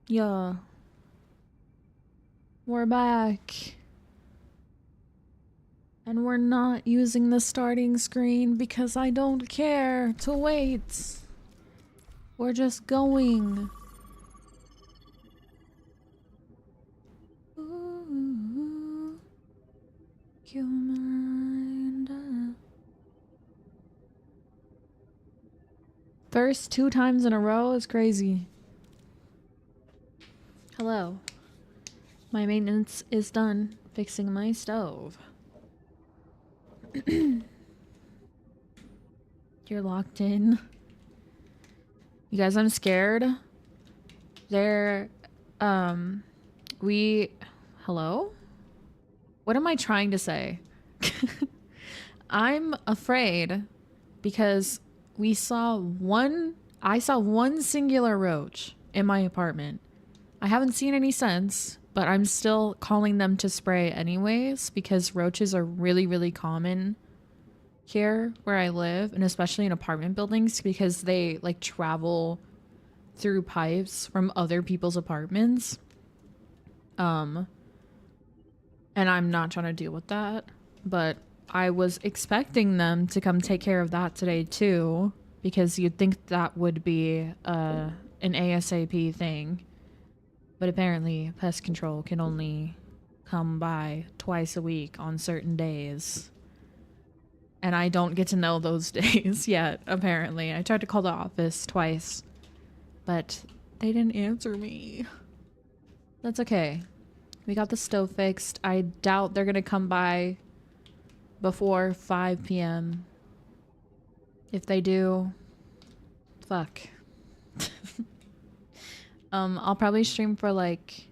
Yeah. We're back. And we're not using the starting screen because I don't care to wait. We're just going. Ooh, you mind? First 2 times in a row is crazy. Hello. My maintenance is done fixing my stove. You're locked in. You guys, I'm scared. Hello? What am I trying to say? I'm afraid because I saw one singular roach in my apartment. I haven't seen any since, but I'm still calling them to spray anyways because roaches are really, really common here where I live, and especially in apartment buildings because they like travel through pipes from other people's apartments. And I'm not trying to deal with that, but I was expecting them to come take care of that today too, because you'd think that would be an ASAP thing. But apparently pest control can only come by twice a week on certain days. And I don't get to know those days yet, apparently. I tried to call the office twice, but they didn't answer me. That's okay. We got the stove fixed. I doubt they're gonna come by before 5 p.m. If they do, fuck. I'll probably stream for like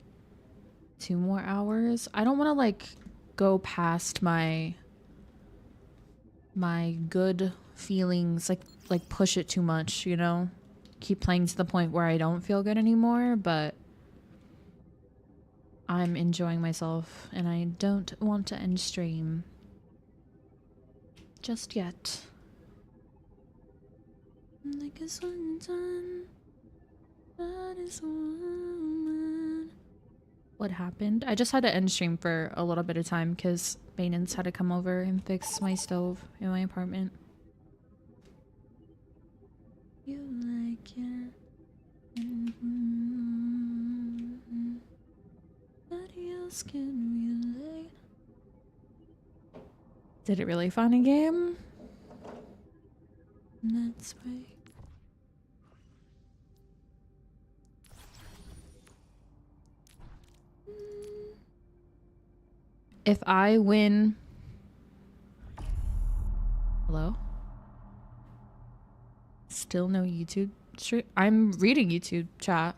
2 more hours. I don't want to like go past my good feelings, like push it too much, you know? Keep playing to the point where I don't feel good anymore, but I'm enjoying myself and I don't want to end stream just yet. Like a suntan, that is a woman. What happened? I just had to end stream for a little bit of time because maintenance had to come over and fix my stove in my apartment. You like it? Nobody else can relate. Did it really find a game? That's right. If I win... Hello? Still no YouTube stream? I'm reading YouTube chat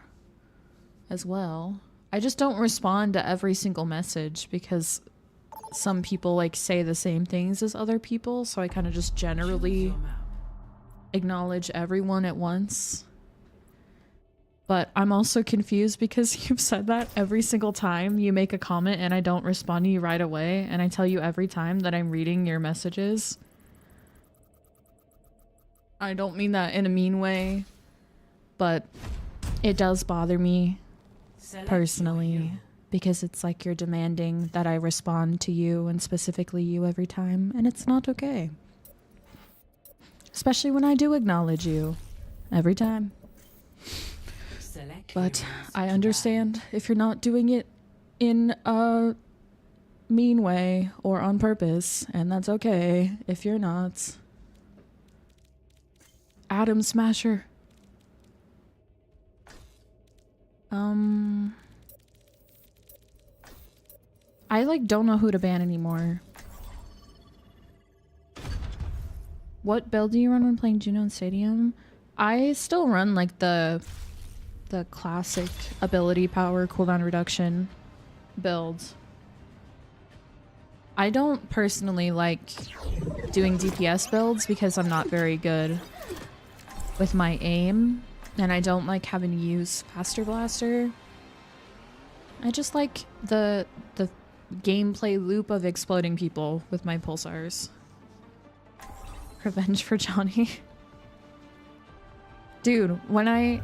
as well. I just don't respond to every single message because some people like say the same things as other people, so I kind of just generally acknowledge everyone at once. But I'm also confused because you've said that every single time you make a comment and I don't respond to you right away, and I tell you every time that I'm reading your messages. I don't mean that in a mean way, but it does bother me personally because it's like you're demanding that I respond to you and specifically you every time, and it's not okay. Especially when I do acknowledge you every time. But I understand if you're not doing it in a mean way or on purpose, and that's okay if you're not. Atom Smasher. I like don't know who to ban anymore. What build do you run when playing Juno and Stadium? I still run like the classic ability power cooldown reduction build. I don't personally like doing DPS builds because I'm not very good with my aim, and I don't like having to use Faster Blaster. I just like the gameplay loop of exploding people with my pulsars. Revenge for Johnny. Dude, when I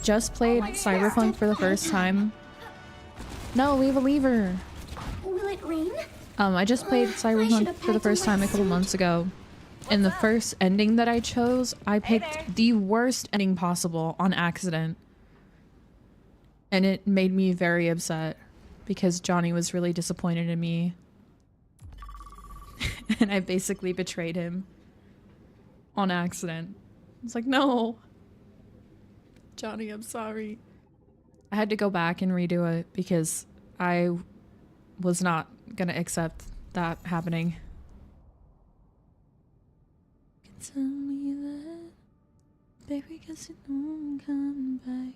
just played Cyberpunk for the first time. No, leave a lever. Will it rain? I just played Cyberpunk for the first time a couple months ago. And the first ending that I chose, I picked the worst ending possible on accident. And it made me very upset because Johnny was really disappointed in me. And I basically betrayed him on accident. It's like, no. Johnny, I'm sorry. I had to go back and redo it because I was not gonna accept that happening. You can tell me that, baby, 'cause you know I'm coming back.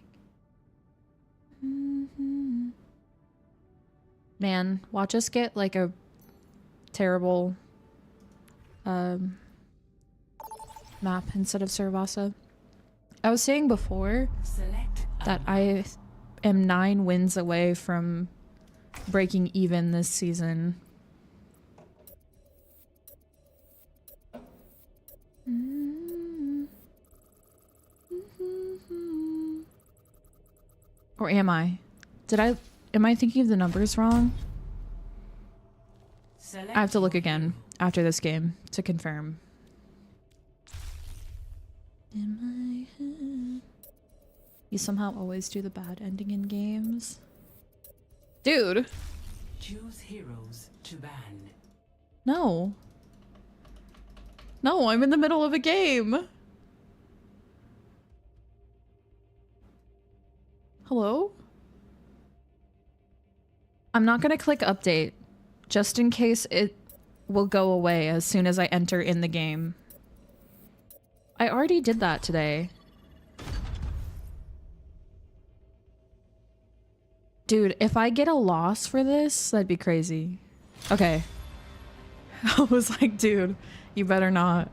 Man, watch us get like a terrible map instead of Saravasa. I was saying before that I am 9 wins away from breaking even this season. Or am I? Am I thinking of the numbers wrong? I have to look again after this game to confirm. In my head. You somehow always do the bad ending in games. Dude! Choose heroes to ban. No. No, I'm in the middle of a game. Hello? I'm not gonna click update, just in case it will go away as soon as I enter in the game. I already did that today. Dude, if I get a loss for this, that'd be crazy. Okay. I was like, dude, you better not.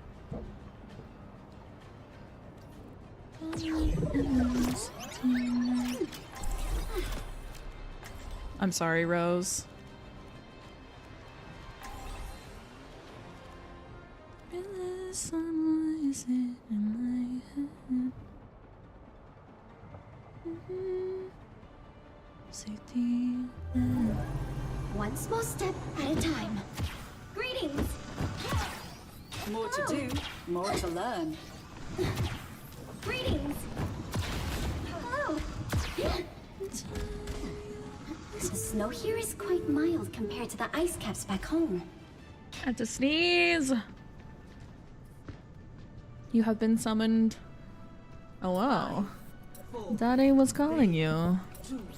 I'm sorry, Rose. One small step at a time. Greetings! More to do, more to learn. Greetings! Hello! The snow here is quite mild compared to the ice caps back home. I had to sneeze. You have been summoned. Oh wow. Daddy was calling you.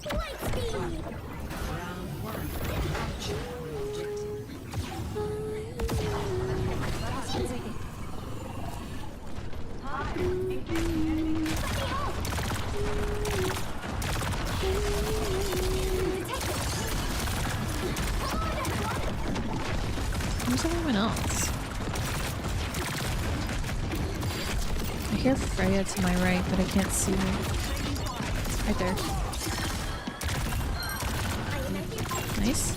Light speed! Where's everyone else? I hear Freya to my right, but I can't see her. Right there. Nice.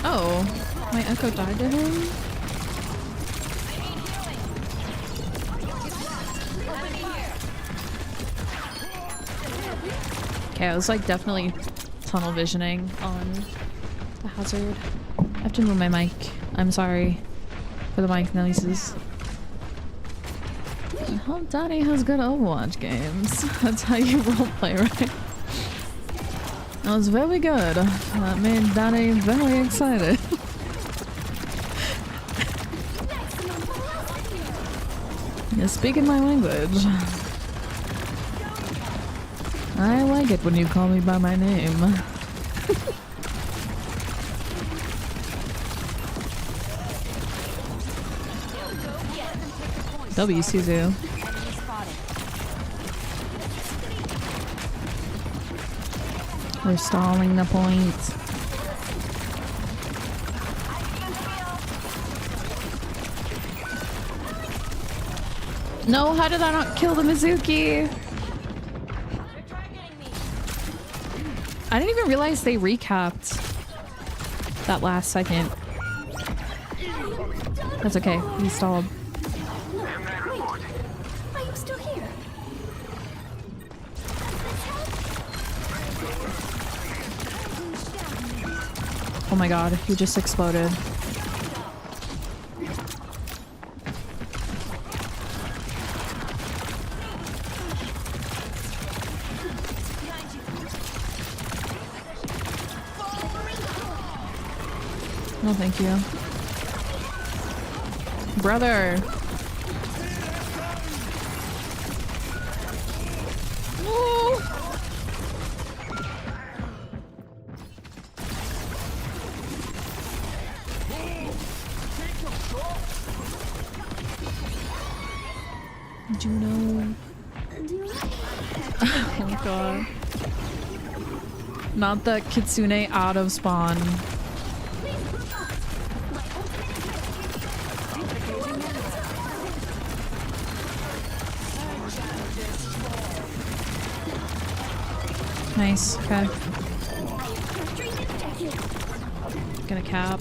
Oh, my echo died to him? Okay, I was like definitely tunnel visioning on the hazard. I have to move my mic. I'm sorry for the mic noises. Oh, Daddy has good Overwatch games. That's how you roleplay, right? That was very good. That made Daddy very excited. You're speaking my language. I like it when you call me by my name. W, Suzu. We're stalling the point. No, how did I not kill the Mizuki? I didn't even realize they recapped that last second. That's okay, he stalled. Oh my god, he just exploded. No, thank you. Brother! No! Juno. Oh god. Not the Kitsune out of spawn. Nice, okay. Gonna cap.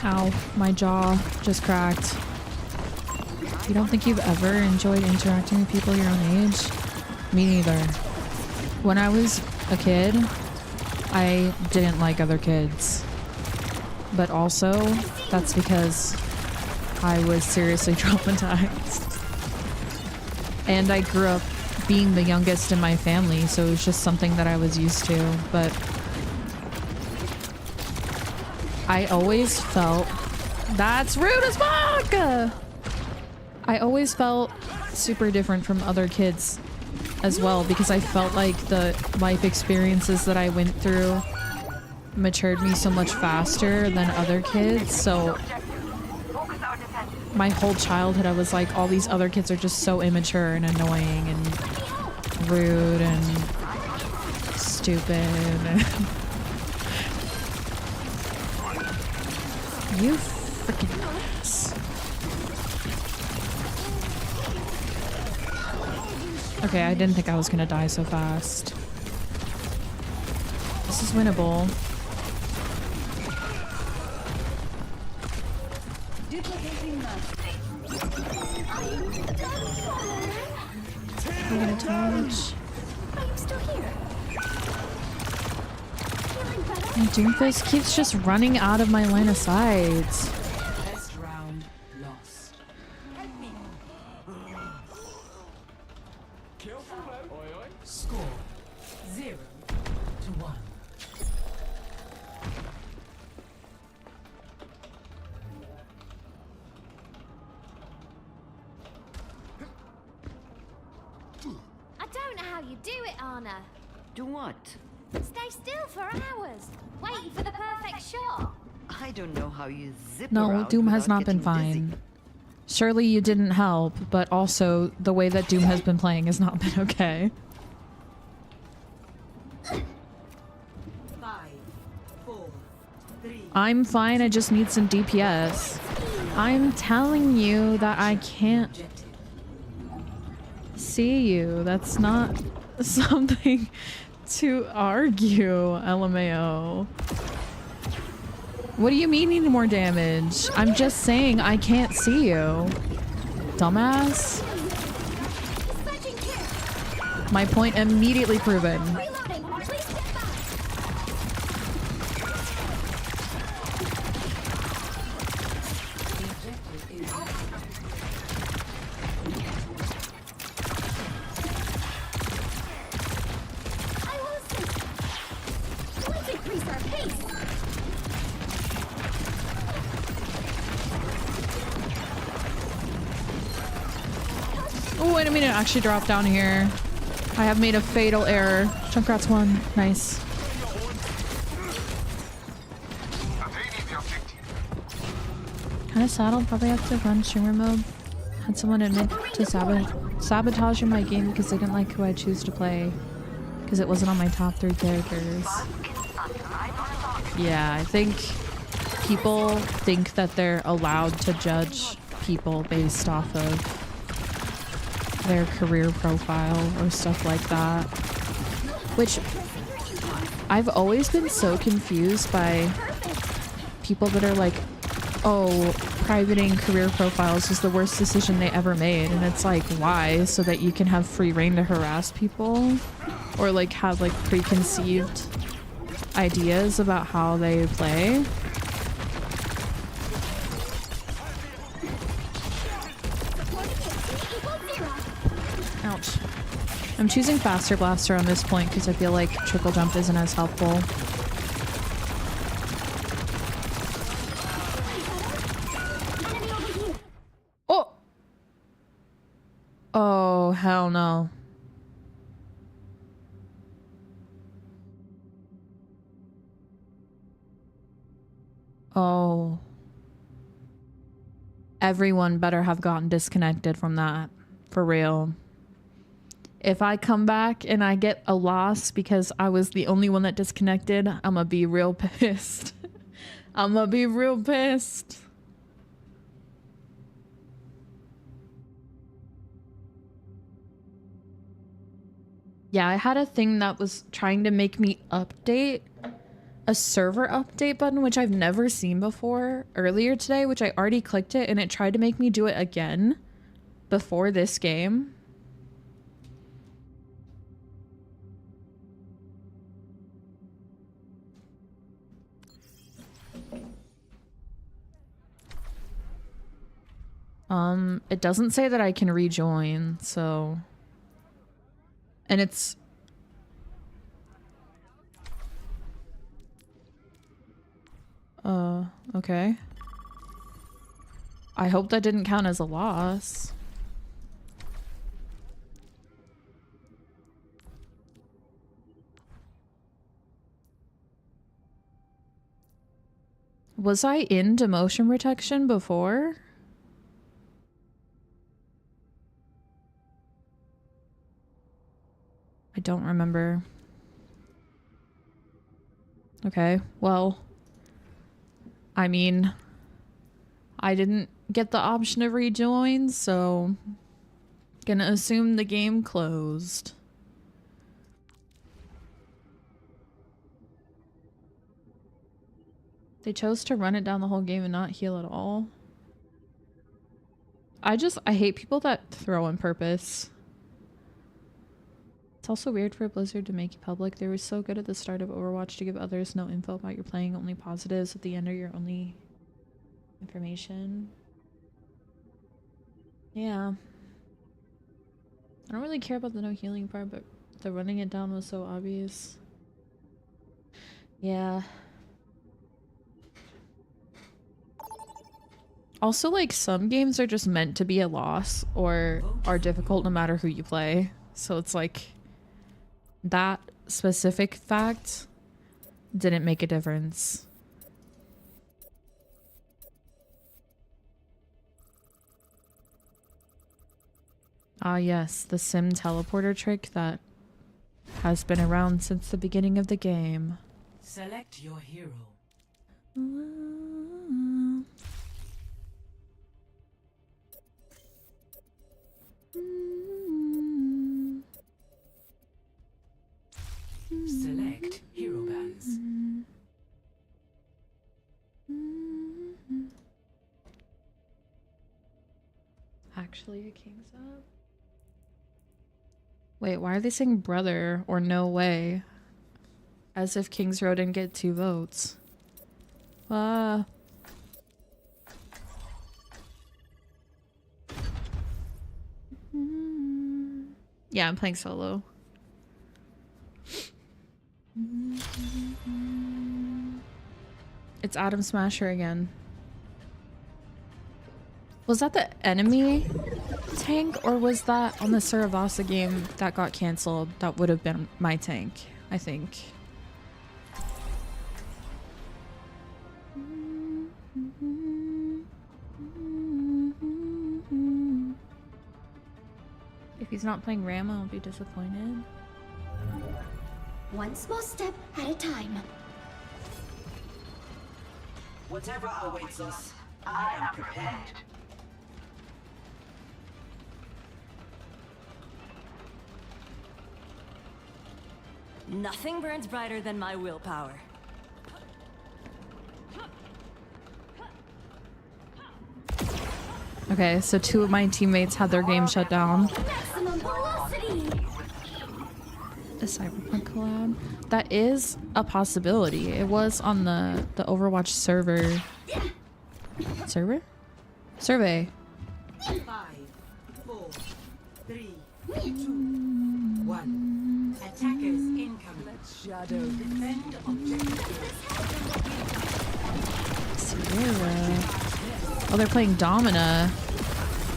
Ow, my jaw just cracked. You don't think you've ever enjoyed interacting with people your own age? Me neither. When I was a kid, I didn't like other kids. But also, that's because I was seriously traumatized. And I grew up being the youngest in my family, so it was just something that I was used to. But I always felt... That's rude as fuck! I always felt super different from other kids as well, because I felt like the life experiences that I went through matured me so much faster than other kids. So my whole childhood I was like, all these other kids are just so immature and annoying and rude and stupid. You freaking ass. Okay, I didn't think I was gonna die so fast. This is winnable. We're gonna touch. My Doomfist keeps just running out of my line of sight. Best round lost. Score 0-1. I don't know how you do it, Anna. Do what? Stay still for hours, waiting for the perfect shot. I don't know how you zip No, around Doom has without not been getting dizzy. fine. Surely you didn't help, but also the way that Doom has been playing has not been okay. 5, 4, 3. I'm fine, I just need some DPS. I'm telling you that I can't see you. That's not something to argue, LMAO. What do you mean need more damage? I'm just saying I can't see you. Dumbass. My point immediately proven. Reloading, please get back. I will see. Let's increase our pace. Oh, wait a minute, actually dropped down here. I have made a fatal error. Junkrat's won. Nice. Kind of sad, I'll probably have to run streamer mode. Had someone admit to sabotaging my game because they didn't like who I choose to play. Because it wasn't on my top 3 characters. Yeah, I think people think that they're allowed to judge people based off of their career profile or stuff like that, which I've always been so confused by people that are like, oh, privating career profiles was the worst decision they ever made. And it's like, why? So that you can have free reign to harass people? Or like have like preconceived ideas about how they play? Ouch. I'm choosing Faster Blaster on this point because I feel like triple jump isn't as helpful. Oh! Oh, hell no. Oh. Everyone better have gotten disconnected from that. For real. If I come back and I get a loss because I was the only one that disconnected, I'm gonna be real pissed. I'm gonna be real pissed. Yeah, I had a thing that was trying to make me update a server update button, which I've never seen before, earlier today, which I already clicked it, and it tried to make me do it again before this game. It doesn't say that I can rejoin, so... And it's... Okay. I hope that didn't count as a loss. Was I in demotion protection before? I don't remember. Okay, well... I mean... I didn't get the option of rejoin, so... Gonna assume the game closed. They chose to run it down the whole game and not heal at all. I hate people that throw on purpose. It's also weird for Blizzard to make it public. They were so good at the start of Overwatch to give others no info about your playing, only positives. At the end are your only information. Yeah. I don't really care about the no healing part, but the running it down was so obvious. Yeah. Also, like, some games are just meant to be a loss or are difficult no matter who you play. So it's like, that specific fact didn't make a difference. Ah, yes, the sim teleporter trick that has been around since the beginning of the game. Select your hero. Select hero bands. Actually, a King's Up? Wait, why are they saying brother or no way? As if King's Row didn't get 2 votes. Ah. Yeah, I'm playing solo. It's Adam Smasher again. Was that the enemy tank, or was that on the Saravasa game that got canceled? That would have been my tank, I think. If he's not playing Ram, I'll be disappointed. One small step at a time. Whatever awaits us, I am prepared. Nothing burns brighter than my willpower. Okay, so 2 of my teammates had their game shut down. Maximum velocity. A Cyberpunk collab? That is a possibility. It was on the Overwatch server. Server? Survey. 5, 4, 3, 2, 1. Attackers incoming. Shadow. Defend objective. Sierra. Oh, they're playing Domina.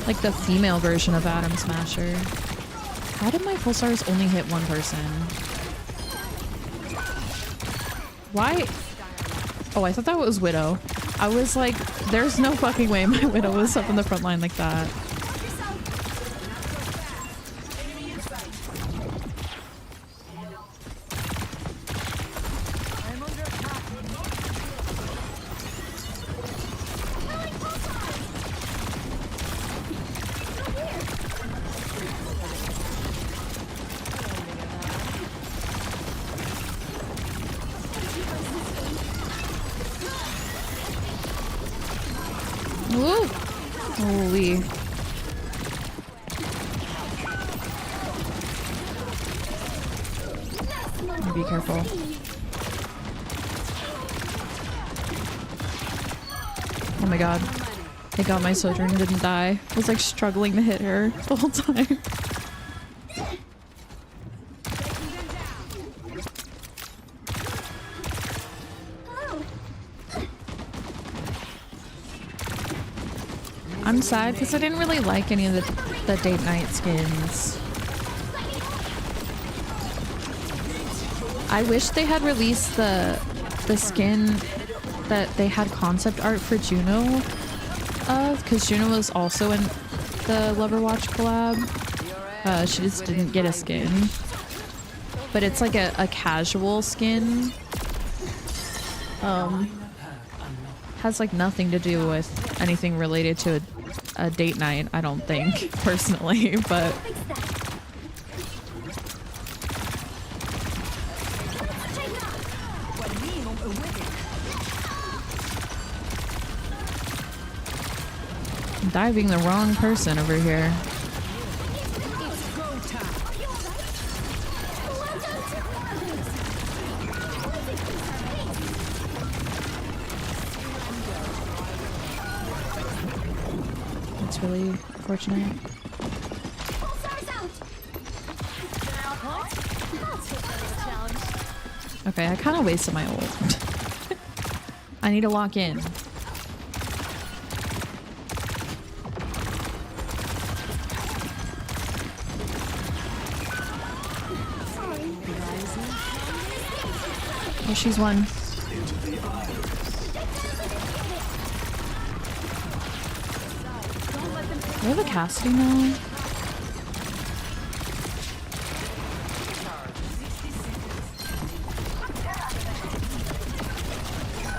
Like the female version of Atom Smasher. How did my pulsars only hit 1 person? Why? Oh, I thought that was Widow. I was like, there's no fucking way my Widow was up in the front line like that. Woo! Holy. Be careful. Oh my god. Thank god my Sojourner didn't die. I was like struggling to hit her the whole time. I'm sad because I didn't really like any of the date night skins. I wish they had released the skin that they had concept art for Juno of, because Juno was also in the Loverwatch collab. She just didn't get a skin. But it's like a casual skin. Has like nothing to do with anything related to a date night, I don't think, personally, but I'm diving the wrong person over here. It's really unfortunate. Okay, I kind of wasted my ult. I need to lock in. Oh, she's one. Do I have a Cassidy now?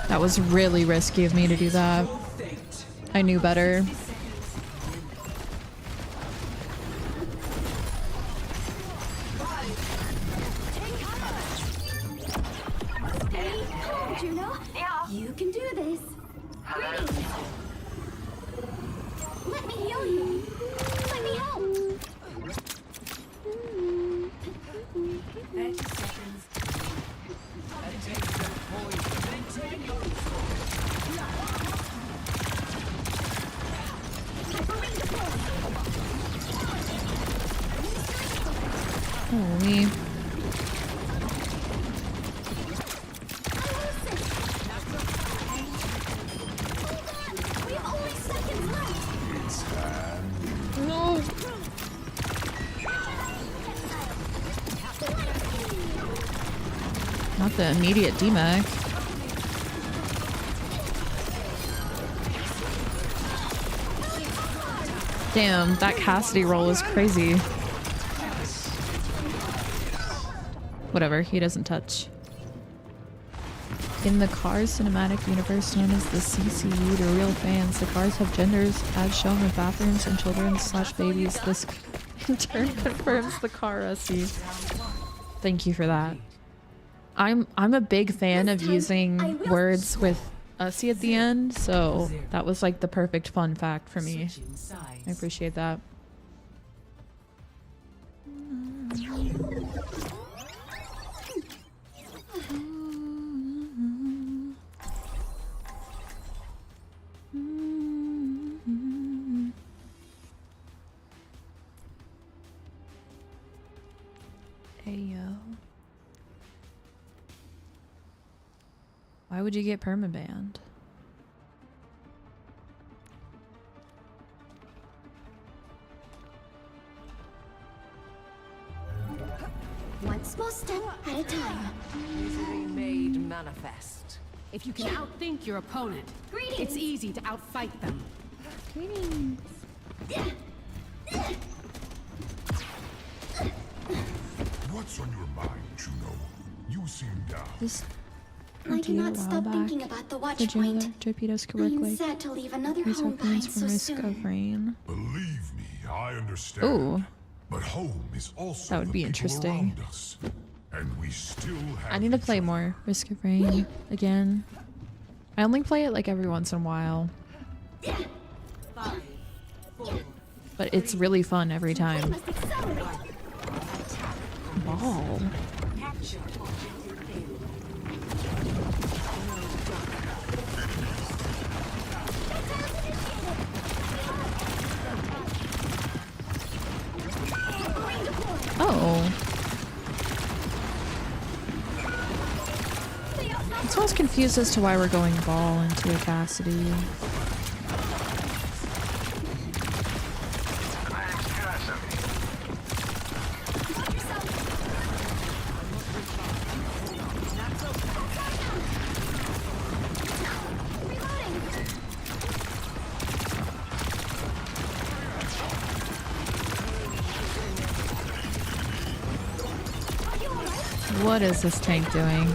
That was really risky of me to do that. I knew better. Juno, you can do this. Greetings. Let me heal you. Let me help. 30 seconds. Holy. No. Not the immediate DMAC. Damn, that Cassidy roll is crazy. Whatever, he doesn't touch. In the Cars cinematic universe known as the CCU to real fans, the cars have genders as shown with bathrooms and children/babies. This in turn confirms the car SE. Thank you for that. I'm a big fan of using words with Ussie at the end, so that was like the perfect fun fact for me. Switching sides. I appreciate that. Ayo. Why would you get permabanned? One small step at a time. Misery made manifest. If you can outthink your opponent, Greetings. it's easy to outfight them. Greetings. What's on your mind, Juno? You seem down. This I idea a cannot while stop back, thinking about the watch the point. jailer torpedoes could I work am like sad to leave another increase our home behind points from so risk soon. of rain. Believe me, I understand. Ooh. But home is also That would the be people interesting. around us. And we still have I need to each play other. more Risk of Rain again. I only play it like every once in a while, 5, 4, but it's really fun every I time. must accelerate. Ball. Capture objective A. Oh. I was confused as to why we're going ball into a Cassidy. What is this tank doing?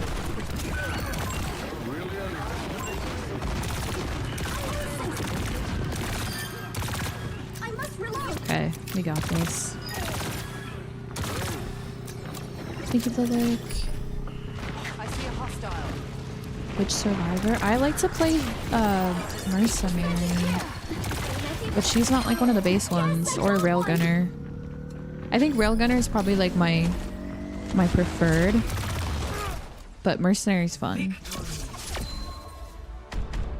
I must reload. Okay, we got this. Thank you, Lilic. I see a hostile. Which survivor? I like to play Mercenary, but she's not like one of the base ones, or Railgunner. I think Railgunner is probably like my preferred, but Mercenary's fun.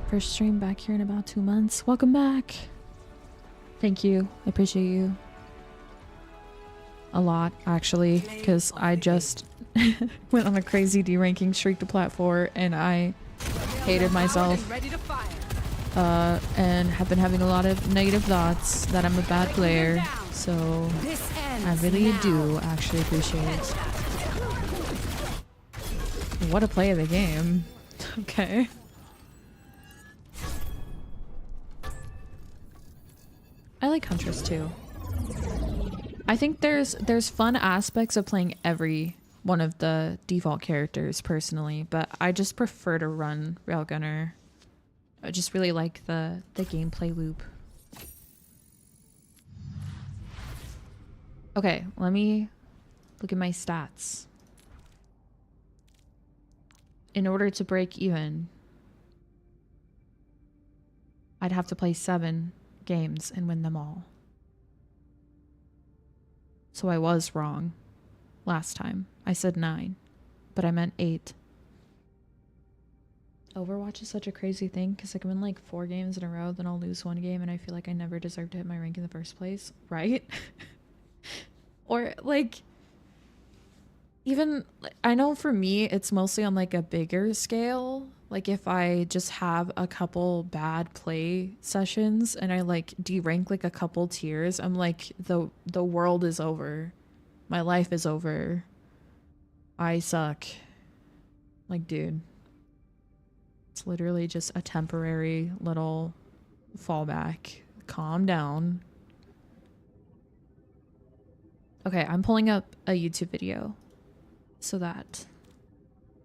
First stream back here in about 2 months. Welcome back. Thank you. I appreciate you a lot, actually, because I just went on a crazy deranking streak to Plat 4 and I hated myself Ready to fire. and have been having a lot of negative thoughts that I'm a bad player. So This I ends really now. do actually appreciate it. What a play of the game. Okay. I like Huntress too. I think there's fun aspects of playing every one of the default characters personally, but I just prefer to run Railgunner. I just really like the gameplay loop. Okay, let me look at my stats. In order to break even, I'd have to play 7 games and win them all. So I was wrong last time. I said 9, but I meant 8. Overwatch is such a crazy thing because I can win like 4 games in a row, then I'll lose 1 game and I feel like I never deserved to hit my rank in the first place, right? Or like, even, I know for me, it's mostly on like a bigger scale. Like if I just have a couple bad play sessions and I like derank like a couple tiers, I'm like, the world is over. My life is over. I suck. Like, dude, it's literally just a temporary little fallback. Calm down. Okay, I'm pulling up a YouTube video so that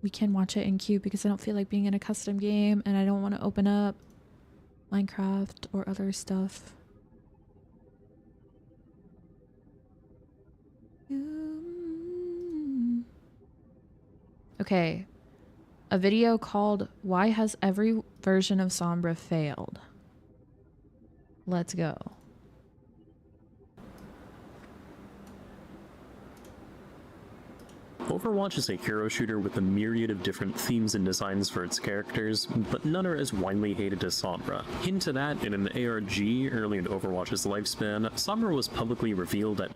we can watch it in queue because I don't feel like being in a custom game and I don't want to open up Minecraft or other stuff. Okay, a video called "Why Has Every version of Sombra failed. Let's go. Overwatch is a hero shooter with a myriad of different themes and designs for its characters, but none are as widely hated as Sombra. Hint to that, in an ARG early in Overwatch's lifespan, Sombra was publicly revealed at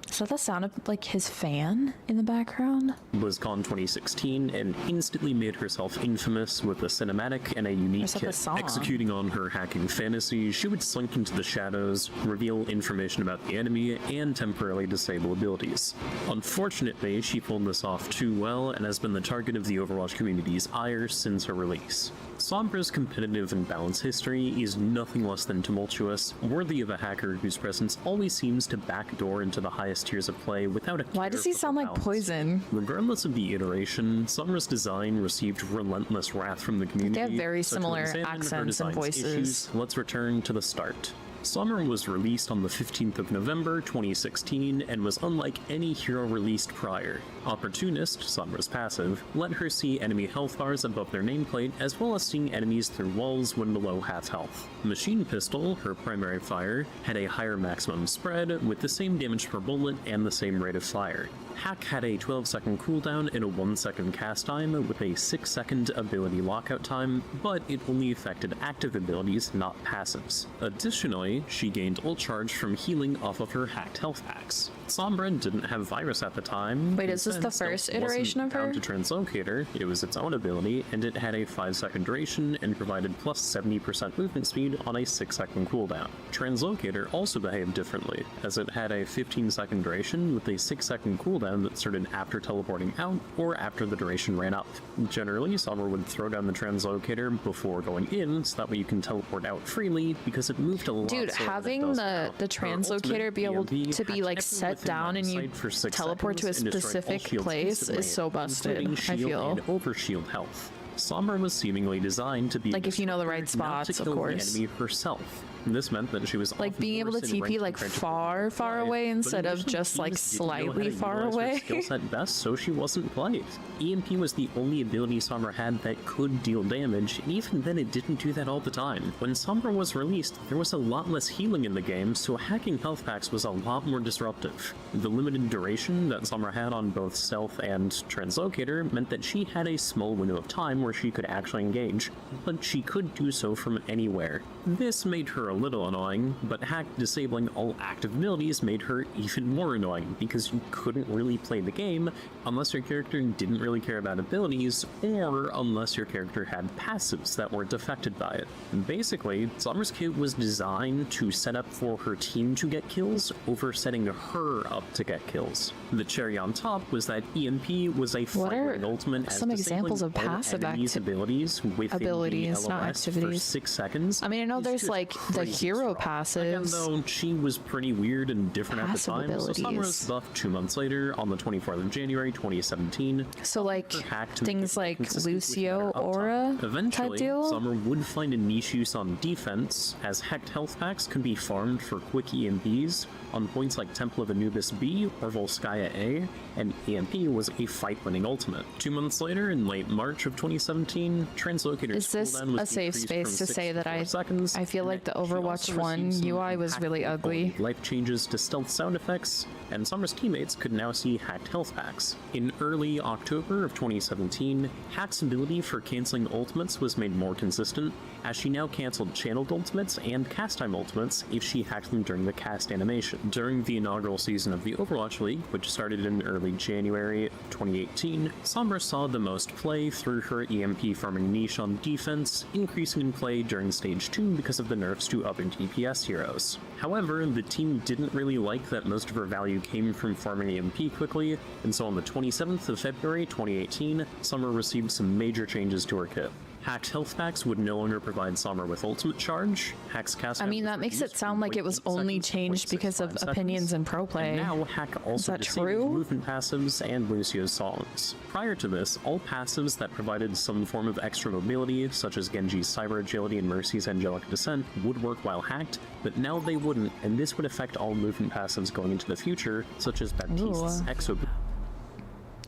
Is that the sound of like his fan in the background? BlizzCon 2016 and instantly made herself infamous with a cinematic and a unique Is that the kit. song? Executing on her hacking fantasy, she would slink into the shadows, reveal information about the enemy, and temporarily disable abilities. Unfortunately, she pulled this off too well and has been the target of the Overwatch community's ire since her release. Sombra's competitive and balanced history is nothing less than tumultuous, worthy of a hacker whose presence always seems to backdoor into the highest tiers of play without a Why care does he for sound like balance. Poison? Regardless of the iteration, Sombra's design received relentless wrath from the community. They have very so to similar examine her accents and design's voices. issues, let's return to the start. Sombra was released on the 15th of November 2016 and was unlike any hero released prior. Opportunist, Sombra's passive, let her see enemy health bars above their nameplate as well as seeing enemies through walls when below half health. Machine Pistol, her primary fire, had a higher maximum spread with the same damage per bullet and the same rate of fire. Hack had a 12-second cooldown and a 1-second cast time with a 6-second ability lockout time, but it only affected active abilities, not passives. Additionally, she gained ult charge from healing off of her hacked health packs. Sombra didn't have virus at the time. Wait, is this the Instead, first stealth iteration wasn't of her? bound to Translocator, it was its own ability, and it had a 5-second duration and provided plus 70% movement speed on a 6-second cooldown. Translocator also behaved differently, as it had a 15-second duration with a 6-second cooldown that started after teleporting out or after the duration ran up. Generally, Sombra would throw down the Translocator before going in, so that way you can teleport out freely, because it moved a lot Dude, slower than it having does the now. Her translocator ultimate, be able EMP, to be hacked like everyone set within down line and of you sight for 6 teleport to a seconds and destroyed all specific shields place instantly, is so busted, including I shield feel. and overshield health. Sombra was seemingly designed to be Like, if you know the right disruptor, not to spots, of kill course. the enemy herself. This meant that she was Like often being able to worse in TP range like compared to far fly, away but instead of additionally, just like teams didn't know how slightly to far utilize her away. skill set best, so she wasn't played. EMP was the only ability Sombra had that could deal damage, and even then it didn't do that all the time. When Sombra was released, there was a lot less healing in the game, so hacking health packs was a lot more disruptive. The limited duration that Sombra had on both Stealth and Translocator meant that she had a small window of time where she could actually engage, but she could do so from anywhere. This made her a little annoying, but hack disabling all active abilities made her even more annoying, because you couldn't really play the game unless your character didn't really care about abilities, or unless your character had passives that weren't affected by it. Basically, Sombra's kit was designed to set up for her team to get kills over setting her up to get kills. The cherry on top was that EMP was a What are fight ultimate as some examples of disabling all passive enemies' abilities within abilities, the not LOS for activities? 6 seconds. I mean, I know is there's just like the crazy hero strong. Again, passives. though, she was pretty weird and different Passive at the time, so Sombra was abilities. buffed 2 months later on the 24th of January 2017. So like Her hack to make things it like consistent with Lucio better uptime. Aura type Eventually, deal. Summer would find a niche use on defense, as hacked health packs could be farmed for quick EMPs on points like Temple of Anubis B or Volskaya A, and EMP was a fight-winning ultimate. 2 months later, in late March of 2017, Translocator's Is this cooldown was a safe decreased space from to 6 say that 4 seconds, I feel and like the she also Overwatch 1 received some UI was really impactful ugly. quality life changes to stealth sound effects, and Summer's teammates could now see hacked health packs. In early October of 2017, Hack's ability for canceling ultimates was made more consistent, as she now canceled channeled ultimates and cast time ultimates if she hacked them during the cast animation. During the inaugural season of the Overwatch League, which started in early January of 2018, Sombra saw the most play through her EMP farming niche on defense, increasing in play during Stage 2 because of the nerfs to other DPS heroes. However, the team didn't really like that most of her value came from farming EMP quickly, and so on the 27th of February 2018, Sombra received some major changes to her kit. Hacked health packs would no longer provide Sombra with ultimate charge. Hack's cast I time mean, was that makes it reduced sound from like it was 0.8 only seconds to changed because of 0.65 opinions seconds. and pro play. And now Hack also that disabled true? movement passives and Lucio's songs. Prior to this, all passives that provided some form of extra mobility, such as Genji's Cyber Agility and Mercy's Angelic Descent, would work while hacked, but now they wouldn't, and this would affect all movement passives going into the future, such as Baptiste's Ooh. Exo.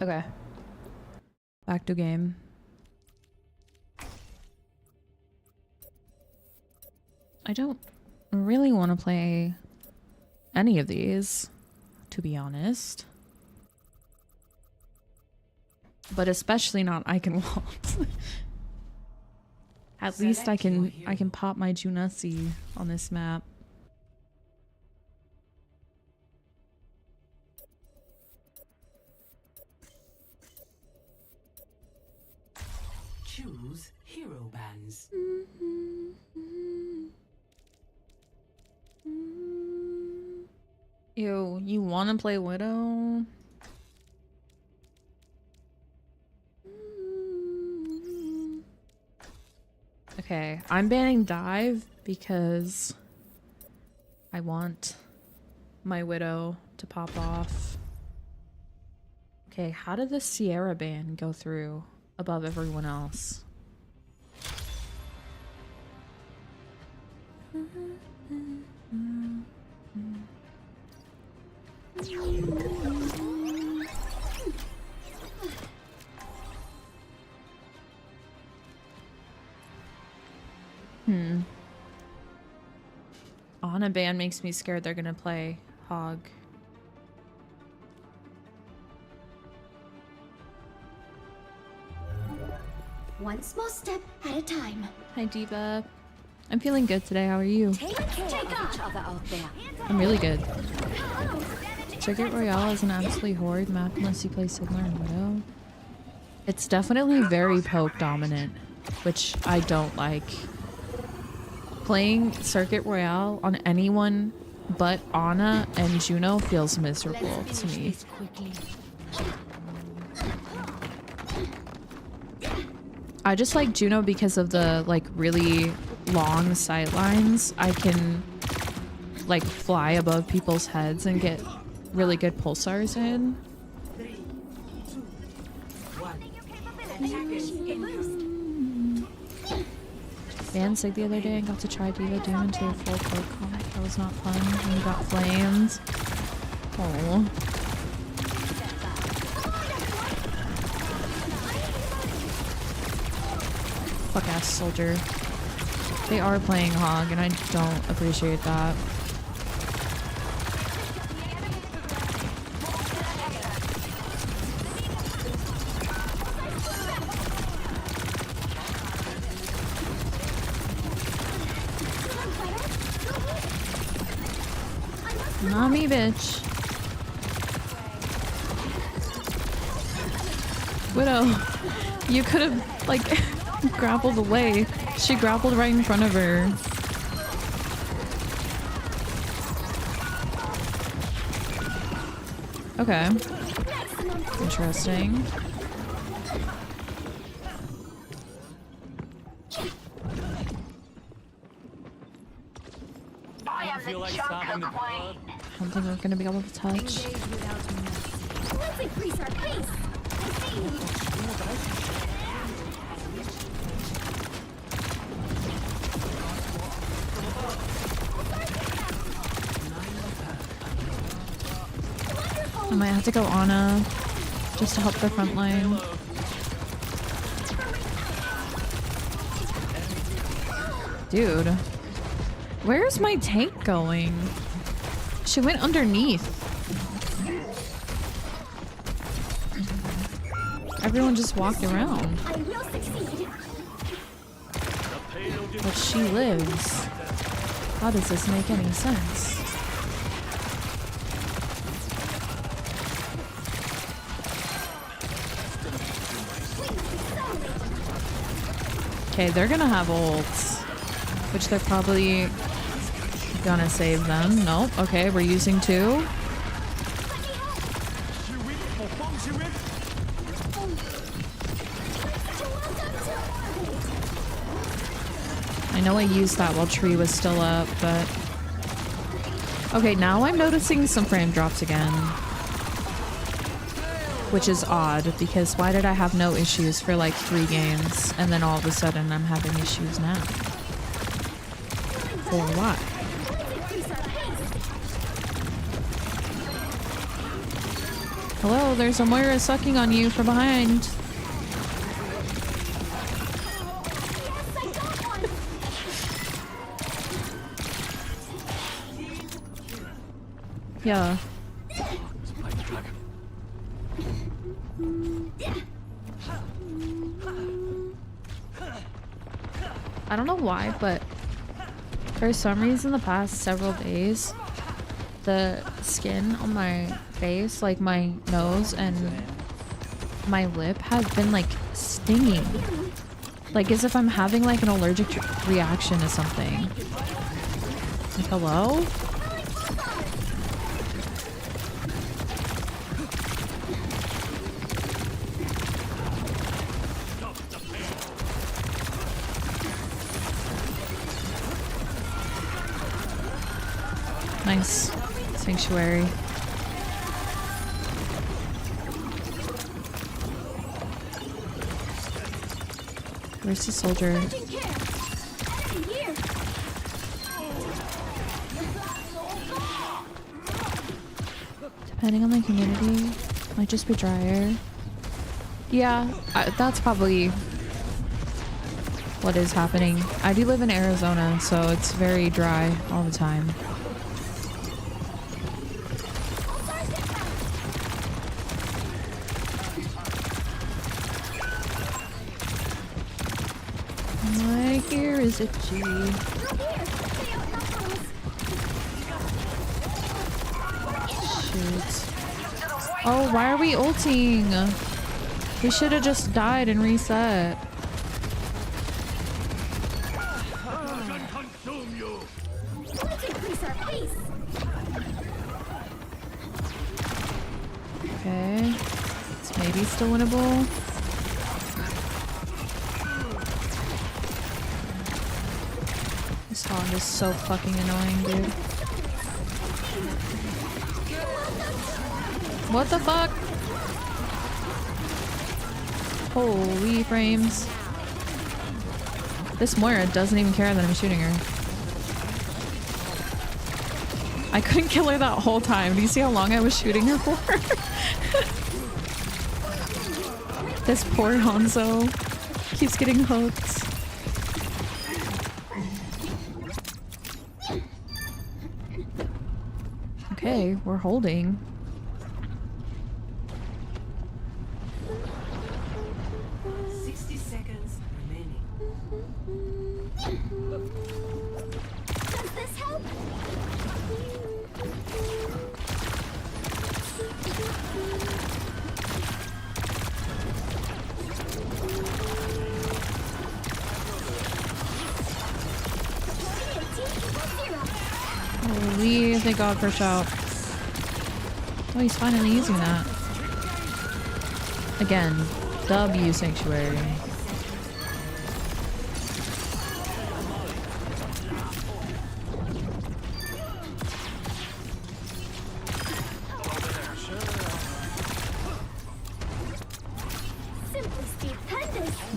Okay. Back to game. I don't really want to play any of these, to be honest. But especially not Eichenwald. At least I can pop my Junussi on this map. Choose hero bands. Ew, you want to play Widow? Okay, I'm banning Dive because I want my Widow to pop off. Okay, how did the Sierra ban go through above everyone else? Ana ban makes me scared they're gonna play Hog. One small step at a time. Hi Diva. I'm feeling good today. How are you? Take care of each other out there. I'm really good. Circuit Royale is an absolutely horrid map unless you play Sigma and Widow. It's definitely very poke dominant, which I don't like. Playing Circuit Royale on anyone but Ana and Juno feels miserable to me. I just like Juno because of the like really long sight lines. I can like fly above people's heads and get really good pulsars in. 3, 2, 1. Attackers in boost. Ban Sig the other day and got to try Diva Doom into a full poke comp. That was not fun when you got flamed. Oh. Fuck ass soldier. They are playing Hog and I don't appreciate that. Not me, bitch. Widow, you could have, like, grappled away. She grappled right in front of her. Okay. Interesting. I feel like stopping the blood. I don't think we're gonna be able to touch. Let's increase our pace. I might have to go Ana just to help the front line. Dude, where's my tank going? She went underneath. Everyone just walked around. I will succeed. But she lives. How does this make any sense? Okay, they're gonna have ults, which they're probably gonna save them. Nope. Okay, we're using two. I know I used that while Tree was still up, but... Okay, now I'm noticing some frame drops again. Which is odd, because why did I have no issues for like 3 games, and then all of a sudden I'm having issues now? For what? Hello, there's a Moira sucking on you from behind. Yeah. I don't know why, but for some reason the past several days, the skin on my face, like my nose and my lip, has been like stinging. Like as if I'm having like an allergic reaction to something. Like, hello? Nice. Sanctuary. Where's the soldier? Depending on the humidity, might just be drier. Yeah, that's probably what is happening. I do live in Arizona, so it's very dry all the time. My gear is itchy. Shoot. Oh, why are we ulting? We should have just died and reset. Okay. It's maybe still winnable. This hog is so fucking annoying, dude. What the fuck? Holy frames. This Moira doesn't even care that I'm shooting her. I couldn't kill her that whole time. Do you see how long I was shooting her for? This poor Hanzo keeps getting hooked. Okay, we're holding. Holy, thank God for shout. Oh, he's finally using that. Again, W Sanctuary.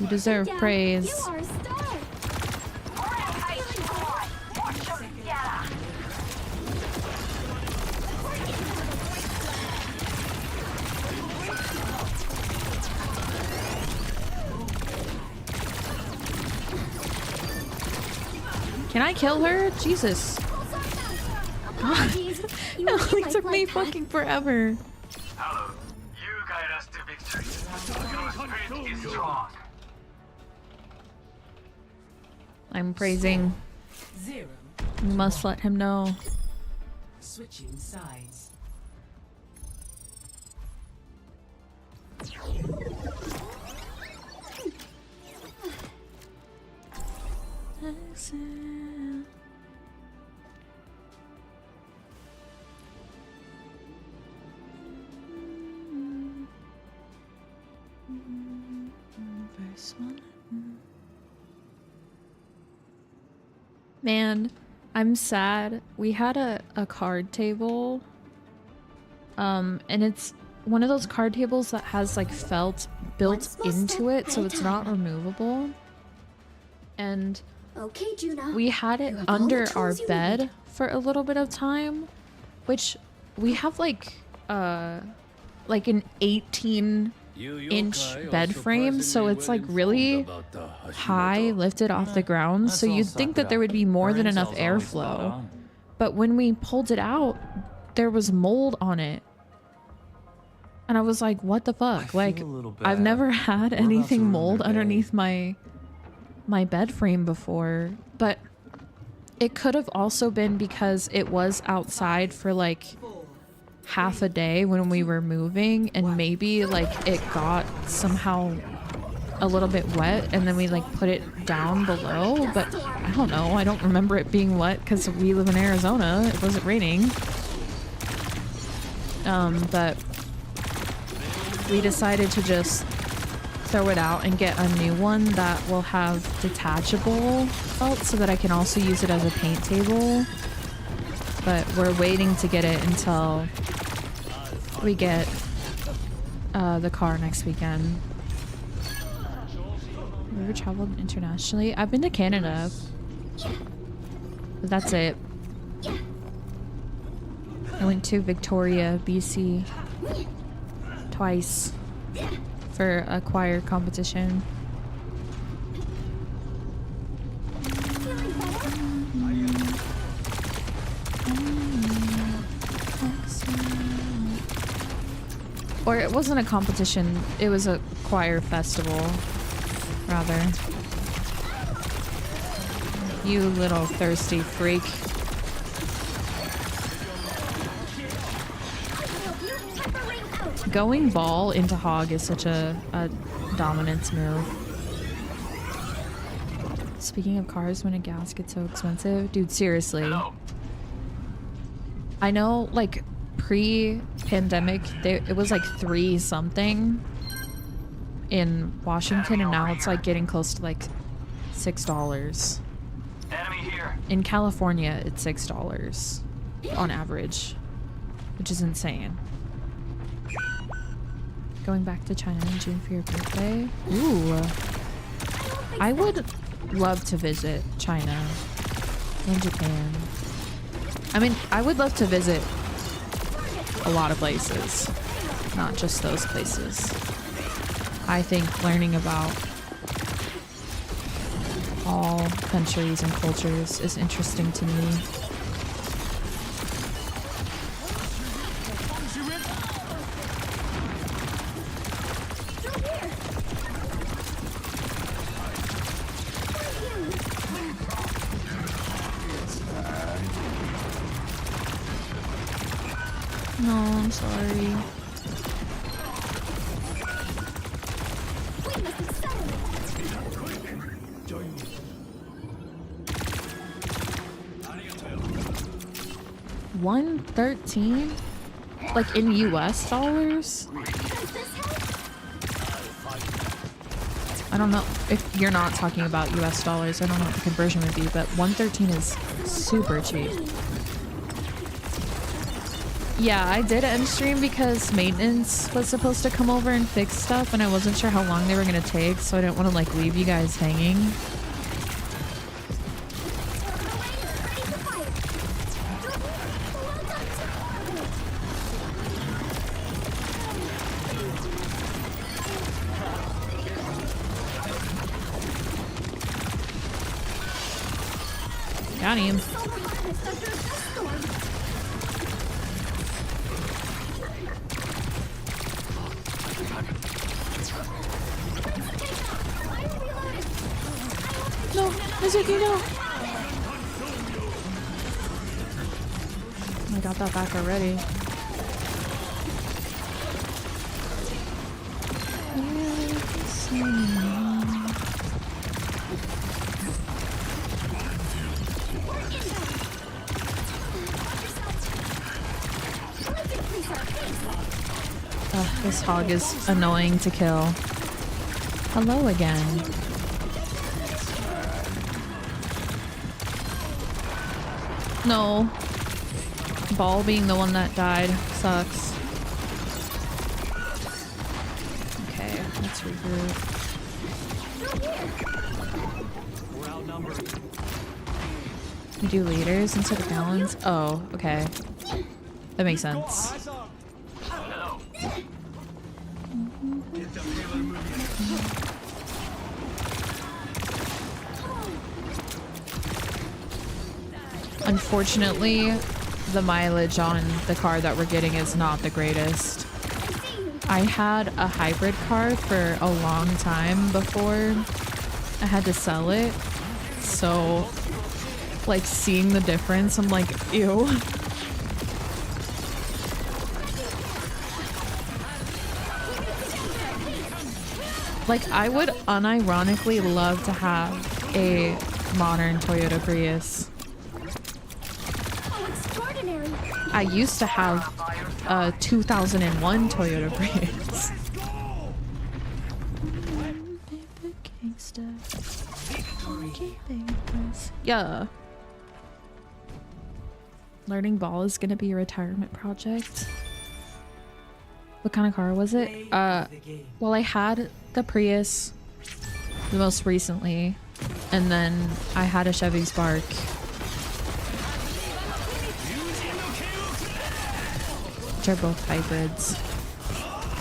You deserve praise. Can I kill her? Jesus. God. It only took me fucking forever. Hello. You guide us to victory. Your spirit is strong. I'm praising. Zero. You must let him know. Switching sides. Man, I'm sad. We had a card table. And it's one of those card tables that has like felt built into it, so it's not removable. And okay, Juno. We had it under our bed for a little bit of time, which we have like an 18-inch bed frame, so it's like really high, lifted off the ground, so you'd think that there would be more than enough airflow. But when we pulled it out, there was mold on it. And I was like, what the fuck? Like, I've never had anything mold underneath my bed frame before. But it could have also been because it was outside for like half a day when we were moving, and maybe like it got somehow a little bit wet and then we like put it down below. But I don't know. I don't remember it being wet because we live in Arizona. It wasn't raining. But we decided to just throw it out and get a new one that will have detachable felt so that I can also use it as a paint table. But we're waiting to get it until we get the car next weekend. Have you ever traveled internationally? I've been to Canada. But that's it. I went to Victoria, BC twice for a choir competition. Or it wasn't a competition, it was a choir festival, rather. You little thirsty freak. Going ball into hog is such a dominance move. Speaking of cars, when a gas gets so expensive, dude, seriously. I know, like, pre-pandemic, it was like 3 something in Washington, and now it's like getting close to like $6. Enemy here. In California, it's $6 on average, which is insane. Going back to China in June for your birthday? Ooh. I would love to visit China and Japan. I mean, I would love to visit a lot of places, not just those places. I think learning about all countries and cultures is interesting to me. No, I'm sorry. $113? Like in US dollars? I don't know if you're not talking about US dollars. I don't know what the conversion would be, but 113 is super cheap. Yeah, I did end stream because maintenance was supposed to come over and fix stuff, and I wasn't sure how long they were gonna take, so I didn't want to like leave you guys hanging. Got him. No, Mizuki, no! I got that back already. Ugh, this hog is annoying to kill. Hello again. No. Ball being the one that died sucks. Okay, let's regroup. You do liters instead of gallons? Oh, okay. That makes sense. Unfortunately, the mileage on the car that we're getting is not the greatest. I had a hybrid car for a long time before I had to sell it. So, like, seeing the difference, I'm like, ew. Like, I would unironically love to have a modern Toyota Prius. Oh, extraordinary. I used to have a 2001 Toyota Prius. Yeah. Learning ball is gonna be a retirement project. What kind of car was it? Well, I had the Prius the most recently, and then I had a Chevy Spark. Which are both hybrids.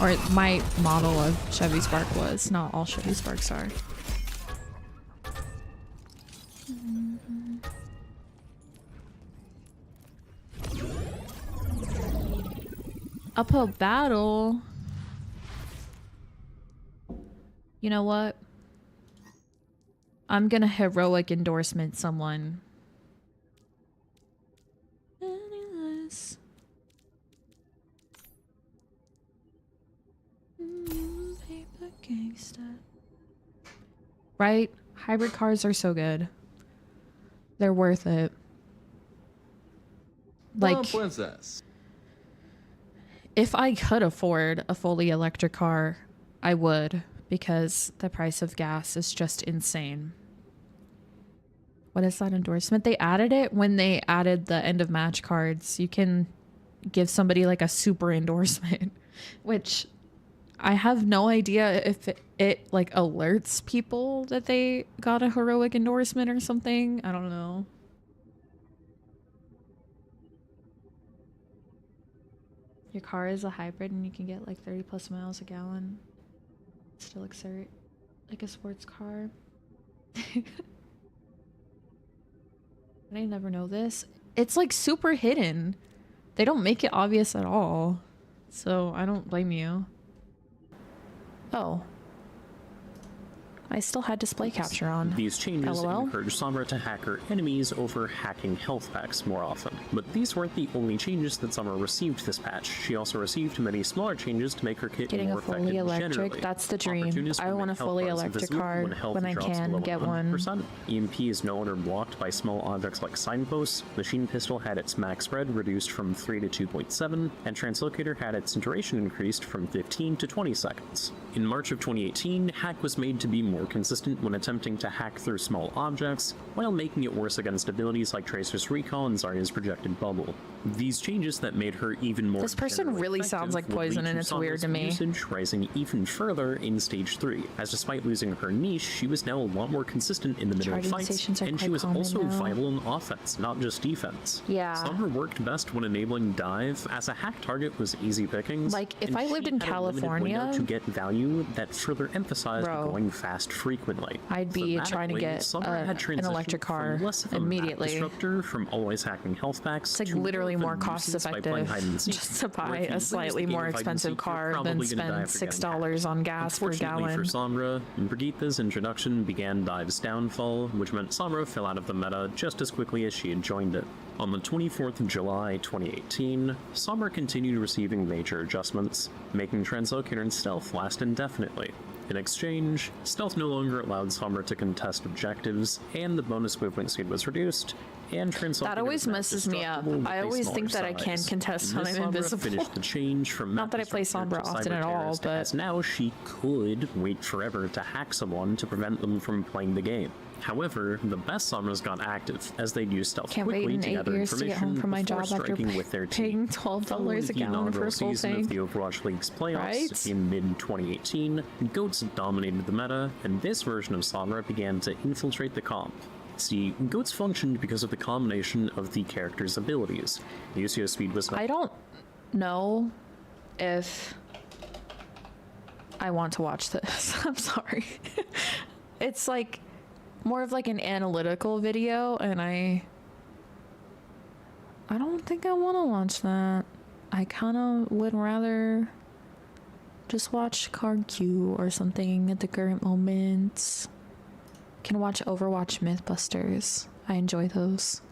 Or my model of Chevy Spark was. Not all Chevy Sparks are. Uphill battle. You know what? I'm gonna heroic endorsement someone. Anyways. Paper gangsta. Right? Hybrid cars are so good. They're worth it. Like, Pwincesses. if I could afford a fully electric car, I would, because the price of gas is just insane. What is that endorsement? They added it when they added the end of match cards. You can give somebody like a super endorsement, which I have no idea if it like alerts people that they got a heroic endorsement or something. I don't know. Your car is a hybrid and you can get like 30 plus miles a gallon. Still exert like a sports car. I never know this. It's like super hidden. They don't make it obvious at all. So I don't blame you. Oh. I still had display capture on. These changes LOL. encourage Sombra to hack her enemies over hacking health packs more often. But these weren't the only changes that Sombra received this patch. She also received many smaller changes to make her kit Getting more a fully effective electric, generally. that's the dream. Opportunists I will want a make health fully bars electric invisible car health when I drops can below get one. 100%. EMP is no longer blocked by small objects like signposts, Machine Pistol had its max spread reduced from 3 to 2.7, and Translocator had its duration increased from 15 to 20 seconds. In March of 2018, Hack was made to be more consistent when attempting to hack through small objects, while making it worse against abilities like Tracer's Recall and Zarya's Projected Bubble. These changes that made her even more This person generally really sounds effective like would lead Poison, and it's weird to me. Usage rising even further in Stage 3, as despite losing her niche, she was now a lot more consistent in the middle of Charging fights, stations are and she quite was common also now. viable in offense, not just defense. Yeah. Sombra worked best when enabling dive, as a hack target was easy pickings. Like, if and I lived she in had a limited California- window to get value that further emphasized Bro, going fast frequently. I'd be trying to Thematically, get Sombra had an electric transitioned car from less of a map immediately. disruptor from always hacking health packs. It's like to literally of a more cost nuisance by playing effective hide and seek, just to where buy if you a lose slightly the game more of hide and expensive seek, car you're than probably gonna die spend for getting $6 on gas per Unfortunately gallon. for Sombra, Brigitta's introduction began Dive's downfall, which meant Sombra fell out of the meta just as quickly as she had joined it. On the 24th of July 2018, Sombra continued receiving major adjustments, making Translocator and Stealth last indefinitely. In exchange, Stealth no longer allowed Sombra to contest objectives, and the bonus movement speed was reduced, and Translocator That always was now messes me up. destructible with I a always smaller think that I can size. contest when This I'm Sombra invisible. finished the change from Not that I play disruptor Sombra to often cyber at all, terrorist, but- as now she could wait forever to hack someone to prevent them from playing the game. However, the best Sombras got active, as they'd use stealth Can't wait quickly in to 8 gather years to get information home from my before job after striking with their paying team. $12 Following a the gallon for inaugural a full season tank. of the Overwatch League's playoffs Right? in mid-2018, Goats dominated the meta, and this version of Sombra began to infiltrate the comp. See, Goats functioned because of the combination of the character's abilities. Lucio speed was I don't know if I want to watch this. I'm sorry. It's like more of like an analytical video, and I don't think I want to watch that. I kind of would rather just watch Card Q or something at the current moment. Can watch Overwatch Mythbusters. I enjoy those.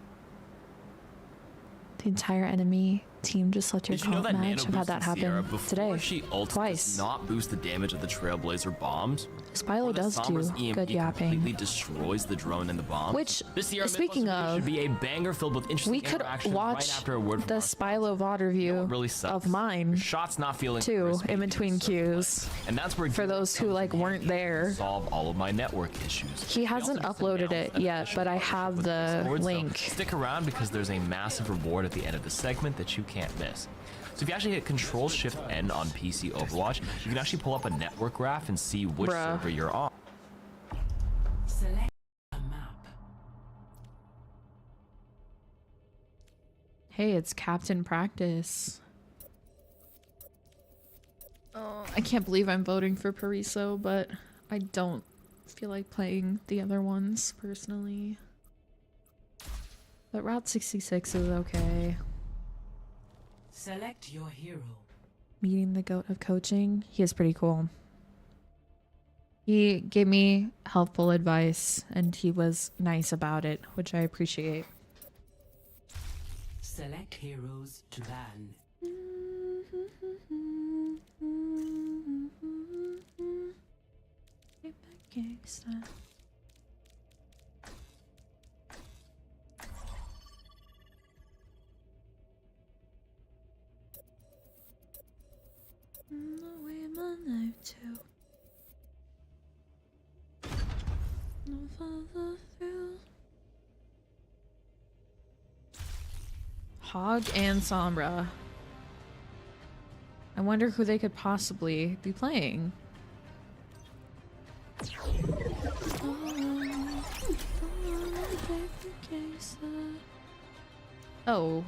The entire enemy team just let your Did you know comp that match. Nano I've had that boosted Sierra happen before today. she ulted Twice. does not boost the damage of the Trailblazer bombs? Spylo Or the does do Sombra's EMP good yapping. completely destroys the drone and the bomb. Which, This Sierra speaking Mythbuster of, should be a banger filled with interesting we could interactions watch right after a word the from Spylo VOD review really sucks. of mine Your shot's not feeling too, crispy in between cues. and that's where For those who like weren't there. solve all of my network issues. He hasn't uploaded it yet, but I have the link. Stick around because there's a massive reward at the end of the segment that you can't miss. So if you actually hit Control-Shift-N on PC Overwatch, you can actually pull up a network graph and see which Bruh. server you're on. Select a map. Hey, it's Captain Practice. Oh, I can't believe I'm voting for Pariso, but I don't feel like playing the other ones personally. But Route 66 is okay. Select your hero. Meeting the goat of coaching, he is pretty cool. He gave me helpful advice and he was nice about it, which I appreciate. Select heroes to ban. Hog and Sombra. I wonder who they could possibly be playing. Oh.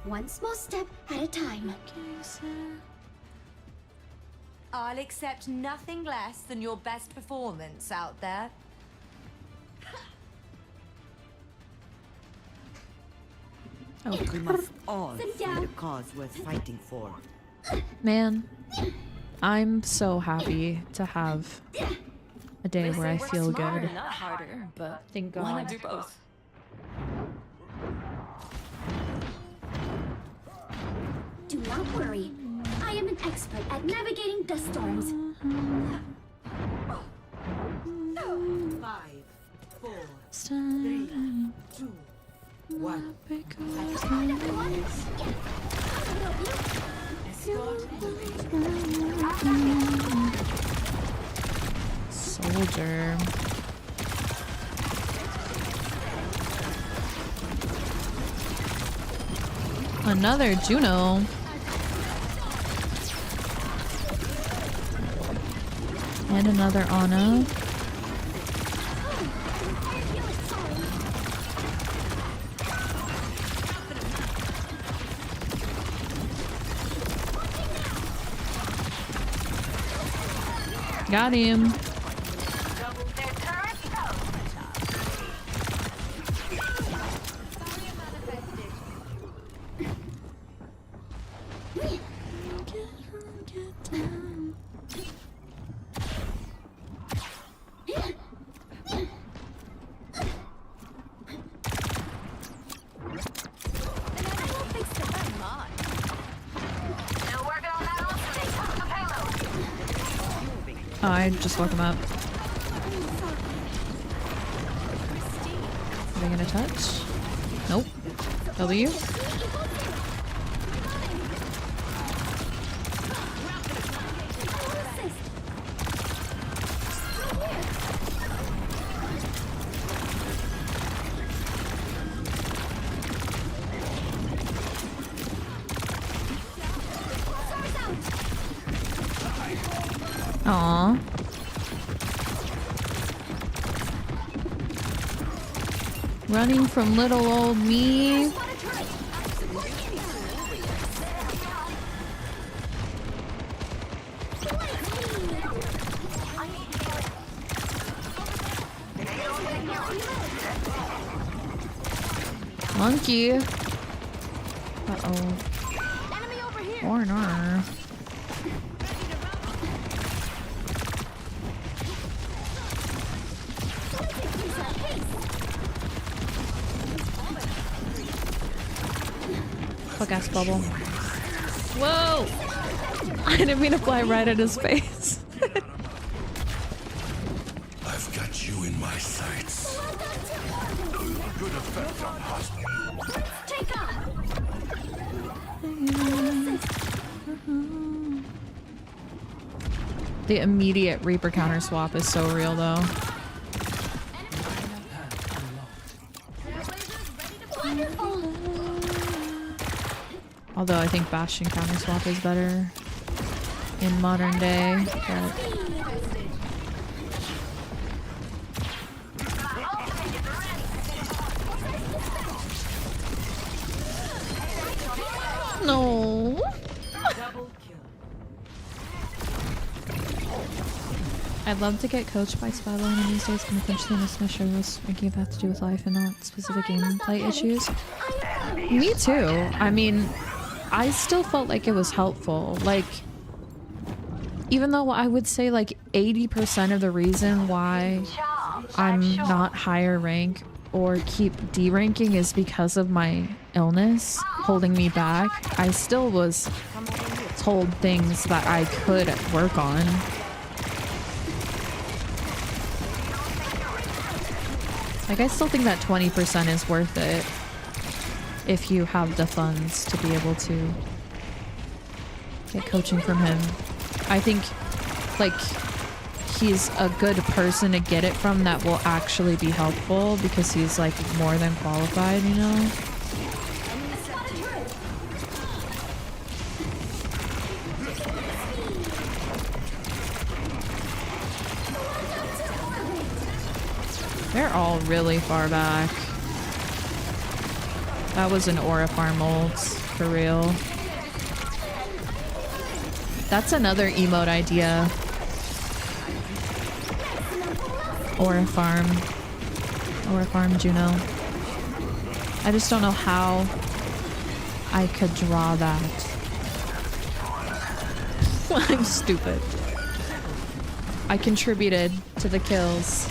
One small step at a time. I'll accept nothing less than your best performance out there. Oh, We must all Sit find a down. cause worth fighting for. man. I'm so happy to have a day where I feel good. Not harder, but Thank wanna God. do both. Do not worry. I am an expert at navigating dust storms. 5, 4, 3, 2, 1. Escort Soldier. Another Juno. And another Ana. Got him. Oh, I just woke him up. Are they gonna touch? Nope. W. Aww. Running from little old me. Monkey. Uh-oh. Corner. Fuck ass bubble. Whoa! I didn't mean to fly right at his face. I've got you in my sights. Good effect on hostile. Take off. The immediate Reaper counter swap is so real though. Although I think Bastion counter swap is better in modern day. But... No. I'd love to get coached by Spylo one of these days, but eventually miss my shows. Ranking have to do with life and not specific gameplay issues. Me too. I mean, I still felt like it was helpful. Like, even though I would say like 80% of the reason why I'm not higher rank or keep D-ranking is because of my illness holding me back, I still was told things that I could work on. Like, I still think that 20% is worth it if you have the funds to be able to get coaching from him. I think, like, he's a good person to get it from that will actually be helpful because he's, like, more than qualified, you know? They're all really far back. That was an Aura farm ult, for real. That's another emote idea. Aura farm. Aura farm Juno. I just don't know how I could draw that. I'm stupid. I contributed to the kills.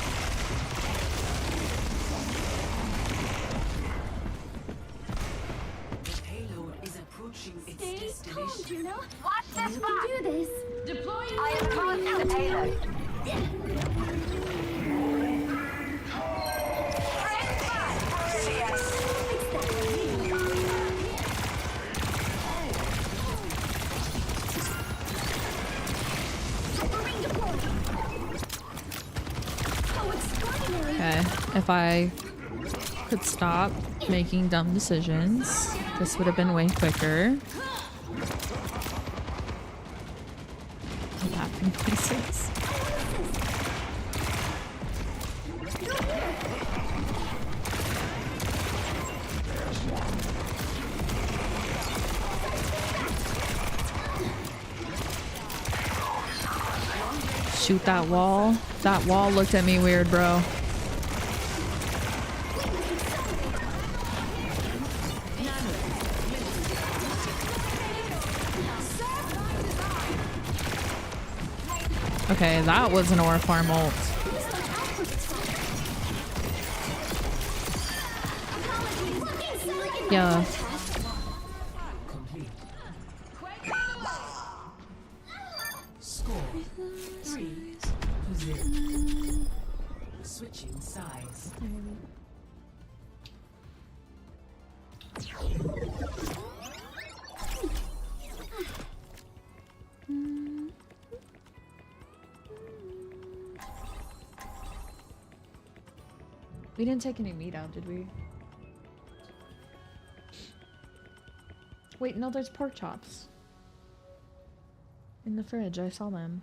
If I could stop making dumb decisions, this would have been way quicker. What happened, Pwincesses? Shoot that wall. That wall looked at me weird, bro. Okay, that was an Aura farm ult. Yeah. Score 3-0. Switching sides. We didn't take any meat out, did we? Wait, no, there's pork chops. In the fridge, I saw them.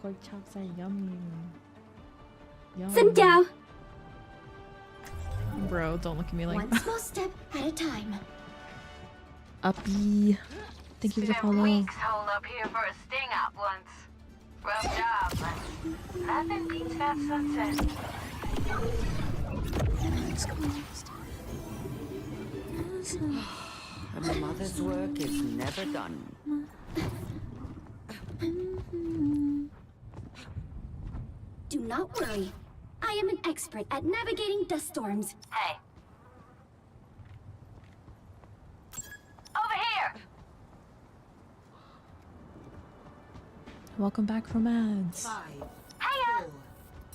Pork chops are yummy. Yum. Xin chào. Bro, don't look at me like One that. small step at a time. Uppy. Thank you for the follow. Weeks hold up here for a sting out once. Rough job, but nothing beats that sunset. A mother's work is never done. Do not worry. I am an expert at navigating dust storms. Hey. Over here! Welcome back from ads. 5, Hiya! 4,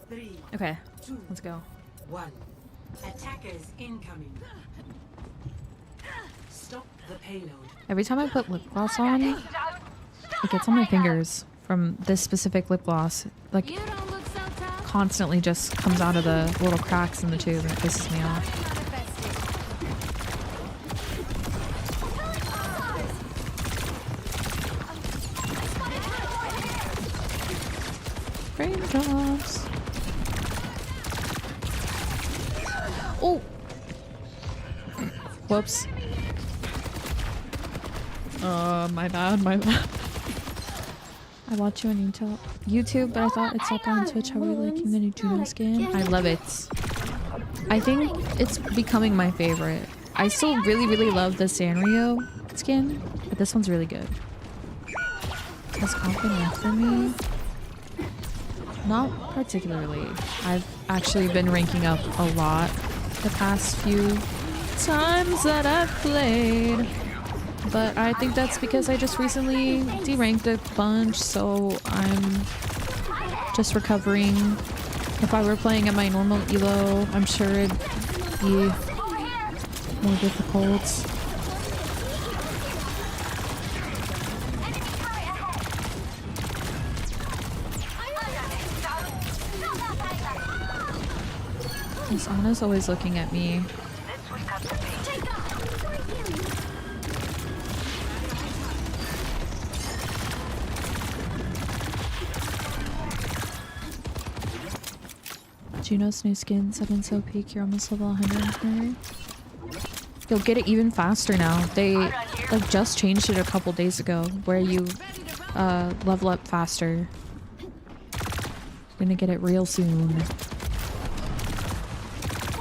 3, Okay, 2, let's go. 1. Attackers incoming. Stop the payload. Every time I put lip gloss on, it gets on my fingers from this specific lip gloss. Like, You don't look so tough. constantly just comes out of the little cracks in the tube and it pisses me off. Raindrops. Oh! Whoops. My bad, my bad. I watch you on YouTube, but I thought it's up on Twitch. How are you liking the new Juno skin? I love it. I think it's becoming my favorite. I still really love the Sanrio skin, but this one's really good. Has comp been enough for me? Not particularly. I've actually been ranking up a lot the past few times that I've played. But I think that's because I just recently deranked a bunch, so I'm just recovering. If I were playing at my normal elo, I'm sure it'd be more difficult. Miss Anna's always looking at me. Juno's new skin, 7 so peak, you're almost level 100. You'll get it even faster now. They like just changed it a couple days ago where you level up faster. Gonna get it real soon.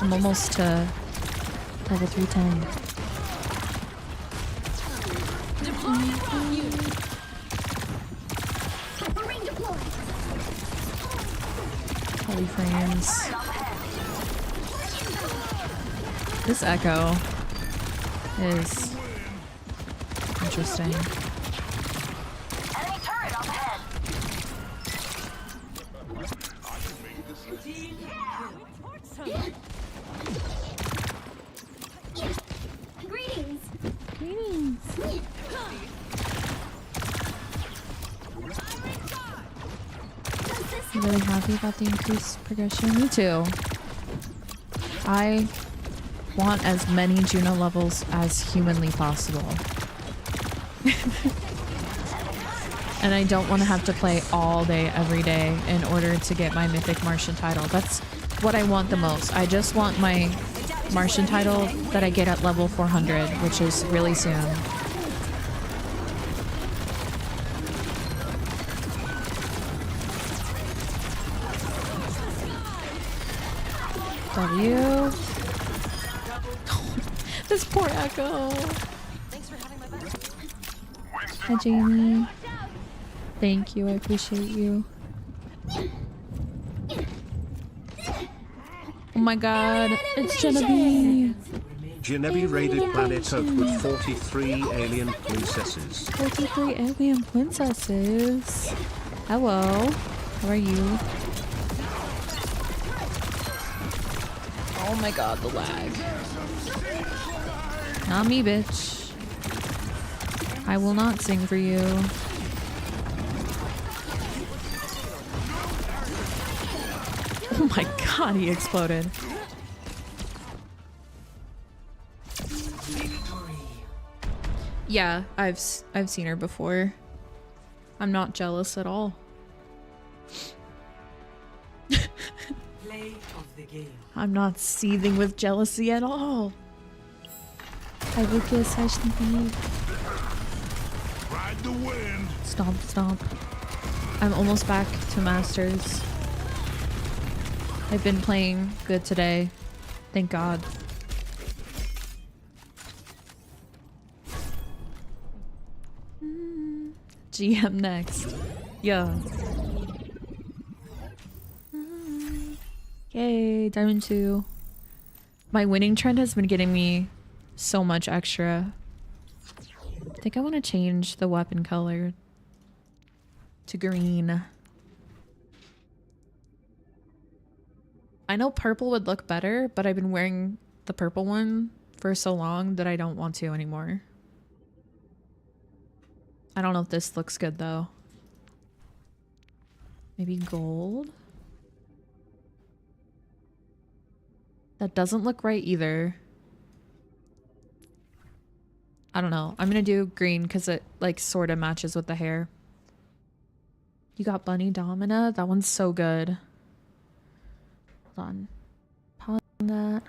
I'm almost to level 310. Holy frames. This echo is interesting. Enemy turret up ahead. Greetings. Greetings. I'm really happy about the increased progression. Me too. I want as many Juno levels as humanly possible. And I don't want to have to play all day, every day in order to get my Mythic Martian title. That's what I want the most. I just want my Martian title that I get at level 400, which is really soon. W. This poor Echo. Hi, Jamie. Thank you. I appreciate you. Oh my god. It's Genevieve. Genevieve raided Planet Earth with 43 alien princesses. 43 alien princesses. Hello. How are you? Oh my god, the lag. Not me, bitch. I will not sing for you. Oh my god, he exploded. Yeah, I've seen her before. I'm not jealous at all. Play of the game. I'm not seething with jealousy at all. Hi Lucas, hi Stevie. Ride the wind. Stomp, stomp. I'm almost back to Masters. I've been playing good today. Thank God. GM next. Yeah. Yay, Diamond 2. My winning trend has been getting me so much extra. I think I want to change the weapon color to green. I know purple would look better, but I've been wearing the purple one for so long that I don't want to anymore. I don't know if this looks good though. Maybe gold? That doesn't look right either. I don't know. I'm gonna do green because it like sort of matches with the hair. You got Bunny Domina? That one's so good. Hold on. Pause on that.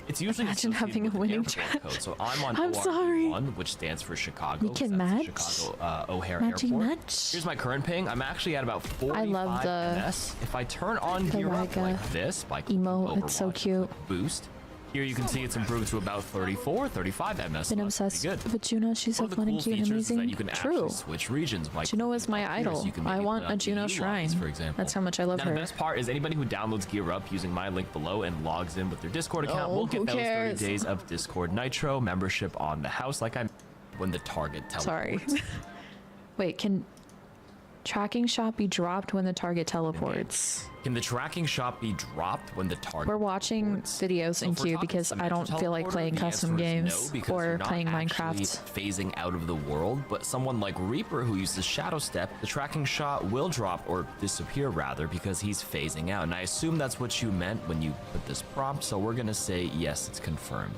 It's usually Imagine having a winning trend. code. So I'm on I'm sorry. 1, which stands for Chicago. We can match. Chicago O'Hare Matching Airport. match. Here's my current ping. I'm actually at about 45 I love the MS. If I turn on gear up like this by emo, it's so cute. Boost. Here you can see it's improved to about 34, 35 MS. Been obsessed with Juno. She's so fun and cute and amazing. True. Switch regions. Juno is my idol. I want a Juno shrine. For example. That's how much I love now, her. The best part is anybody who downloads Gear Up using my link below and logs in with their Discord account will get those 30 days of Discord Nitro membership on the house, like I when the target teleports. Sorry. Wait, can tracking shot be dropped when the target teleports? Can the tracking shot be dropped when the target We're watching videos in queue because I don't feel like playing custom games or playing Minecraft. Phasing out of the world, but someone like Reaper who uses Shadow Step, the tracking shot will drop or disappear rather because he's phasing out. And I assume that's what you meant when you put this prompt, so we're gonna say yes, it's confirmed.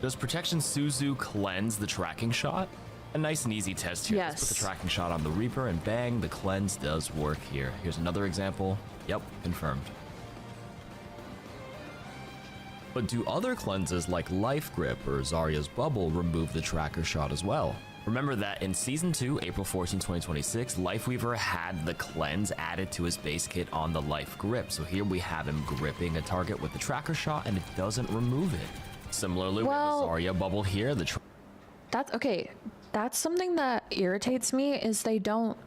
Does Protection Suzu cleanse the tracking shot? A nice and easy test here. Yes. Let's put the tracking shot on the Reaper and bang, the cleanse does work here. Here's another example. Yep, confirmed. But do other cleanses like Life Grip or Zarya's Bubble remove the tracker shot as well? Remember that in Season 2, April 14, 2026, Lifeweaver had the cleanse added to his base kit on the Life Grip. So here we have him gripping a target with the tracker shot and it doesn't remove it. Similarly, with the Zarya Bubble here, That's okay. That's something that irritates me is they don't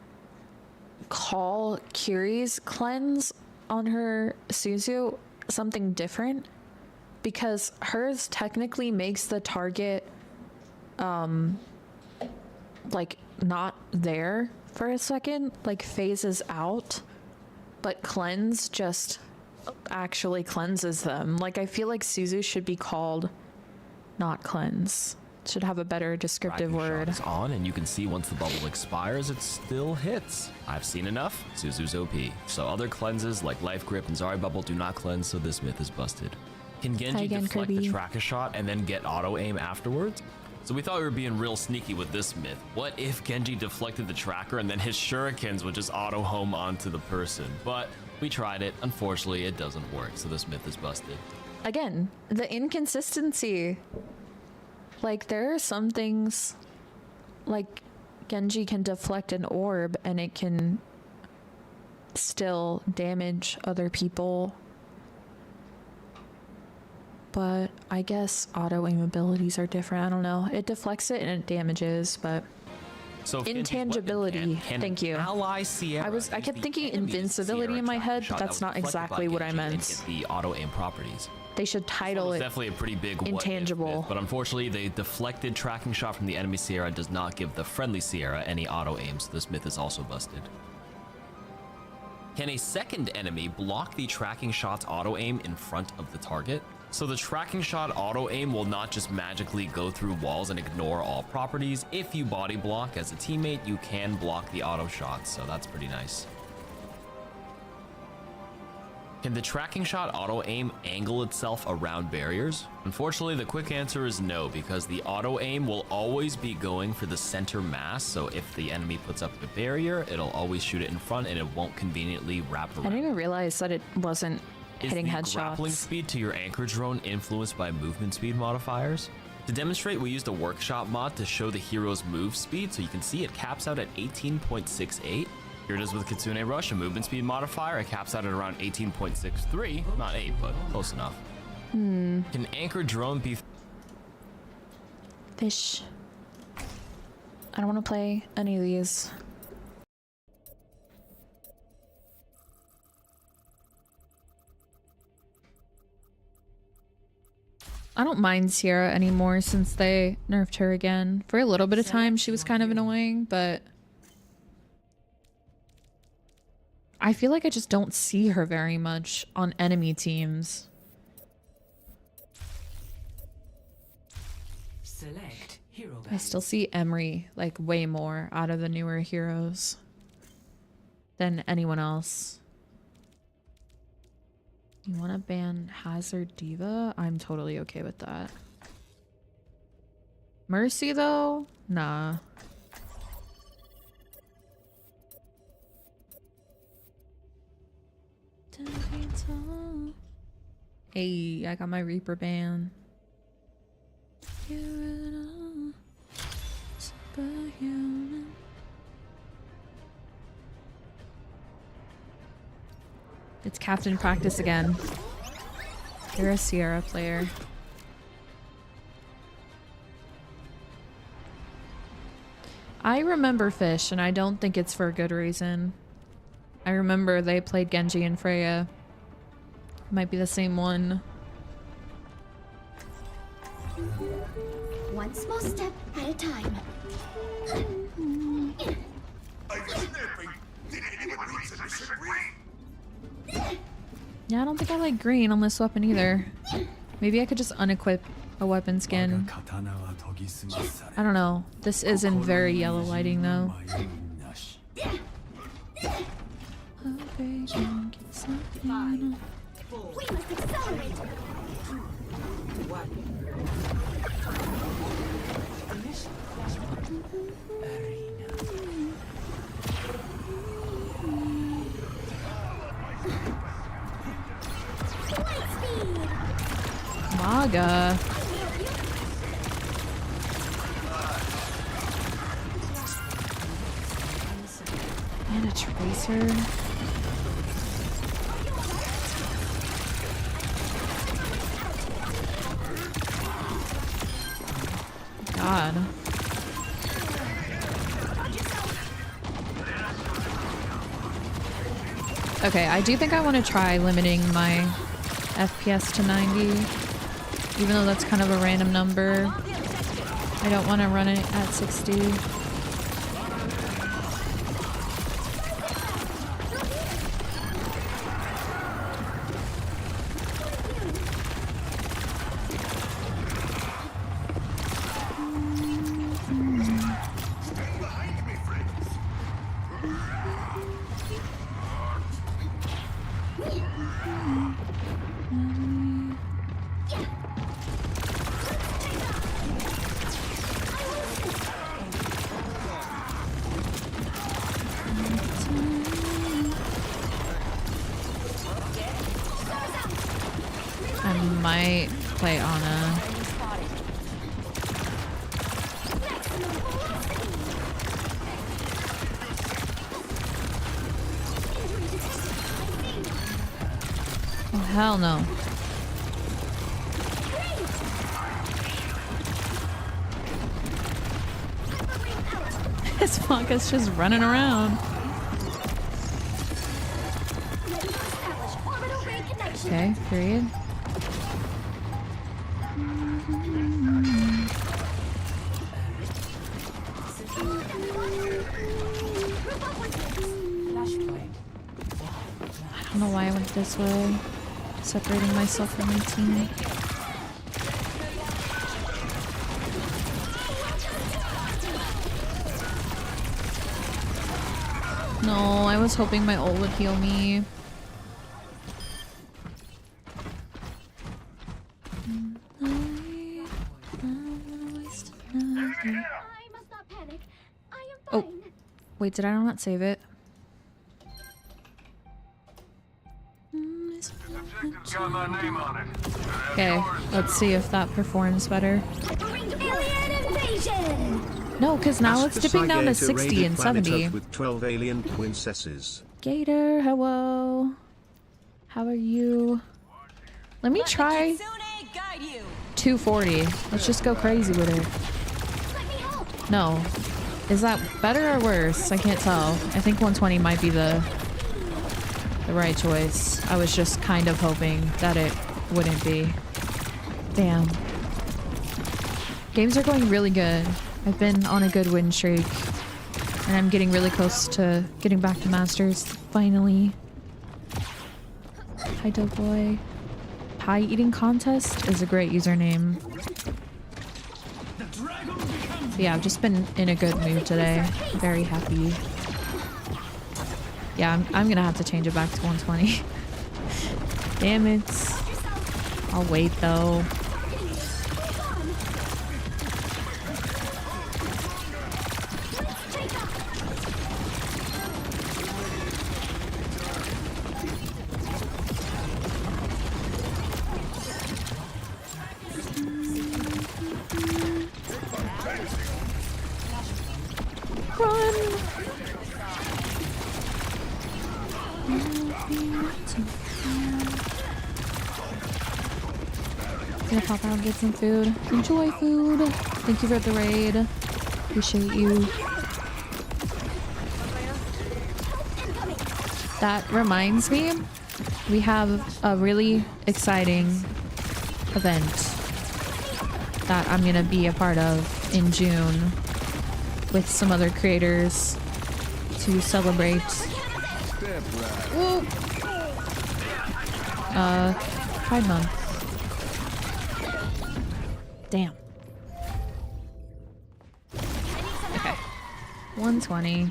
call Kiri's cleanse on her Suzu something different because hers technically makes the target like not there for a second, like phases out, but cleanse just actually cleanses them. Like I feel like Suzu should be called not cleanse. Should have a better descriptive word. Is on, and you can see once the bubble expires, it still hits. I've seen enough. Suzu's OP. So other cleanses like Life Grip and Zarya Bubble do not cleanse, so this myth is busted. Can Genji deflect the tracker shot and then get auto aim afterwards? So we thought we were being real sneaky with this myth. What if Genji deflected the tracker and then his shurikens would just auto home onto the person? But we tried it. Unfortunately, it doesn't work, so this myth is busted. Again, the inconsistency. Like, there are some things, like, Genji can deflect an orb and it can still damage other people. But I guess auto-aim abilities are different. I don't know. It deflects it and it damages, but... So intangibility. Thank you. I kept thinking invincibility in my head, but that's not exactly what I meant. The auto-aim properties. They should title it definitely a pretty big intangible. Myth, but unfortunately, the deflected tracking shot from the enemy Sierra does not give the friendly Sierra any auto aim, so this myth is also busted. Can a second enemy block the tracking shot's auto aim in front of the target? So the tracking shot auto aim will not just magically go through walls and ignore all properties. If you body block as a teammate, you can block the auto shot, so that's pretty nice. Can the tracking shot auto aim angle itself around barriers? Unfortunately, the quick answer is no, because the auto aim will always be going for the center mass. So if the enemy puts up a barrier, it'll always shoot it in front and it won't conveniently wrap around. I didn't even realize that it wasn't hitting headshots. Is the grappling speed to your anchor drone influenced by movement speed modifiers? To demonstrate, we used a workshop mod to show the hero's move speed, so you can see it caps out at 18.68. Here it is with Kitsune Rush, a movement speed modifier. It caps out at around 18.63. Not 8, but close enough. Can Anchor Drone be... Fish. I don't want to play any of these. I don't mind Sierra anymore since they nerfed her again. For a little bit of time, she was kind of annoying, but I feel like I just don't see her very much on enemy teams. Select hero. I still see Emery like way more out of the newer heroes than anyone else. You want to ban Hazard Diva? I'm totally okay with that. Mercy though? Nah. Hey, I got my Reaper ban. It's captain practice again. You're a Sierra player. I remember Fish, and I don't think it's for a good reason. I remember they played Genji and Freya. Might be the same one. One small step at a time. Yeah, I don't think I like green on this weapon either. Maybe I could just unequip a weapon skin. I don't know. This isn't very yellow lighting though. We must accelerate. Maga. And a tracer. God. Okay, I do think I want to try limiting my FPS to 90, even though that's kind of a random number. I don't want to run it at 60. Might play Ana. Oh, hell no. This Blanca's just running around. Okay, period. I don't know why I went this way, separating myself from my team. No, I was hoping my ult would heal me. Oh, wait, did I not save it? Okay, let's see if that performs better. Alien invasion! No, because now it's dipping down to Gator 60 raided and Planet 70. Earth with 12 alien princesses. Gator, hello. How are you? Let me try 240. Let's just go crazy with it. No. Is that better or worse? I can't tell. I think 120 might be the right choice. I was just kind of hoping that it wouldn't be. Damn. Games are going really good. I've been on a good win streak. And I'm getting really close to getting back to Masters. Finally. Hi, Doughboy. Pie eating contest is a great username. So yeah, I've just been in a good mood today. Very happy. Yeah, I'm gonna have to change it back to 120. Damn it. I'll wait though. Run! Gonna pop out and get some food. Enjoy food. Thank you for the raid. Appreciate you. That reminds me, we have a really exciting event that I'm gonna be a part of in June with some other creators to celebrate Pride Month. Damn. Okay. 120.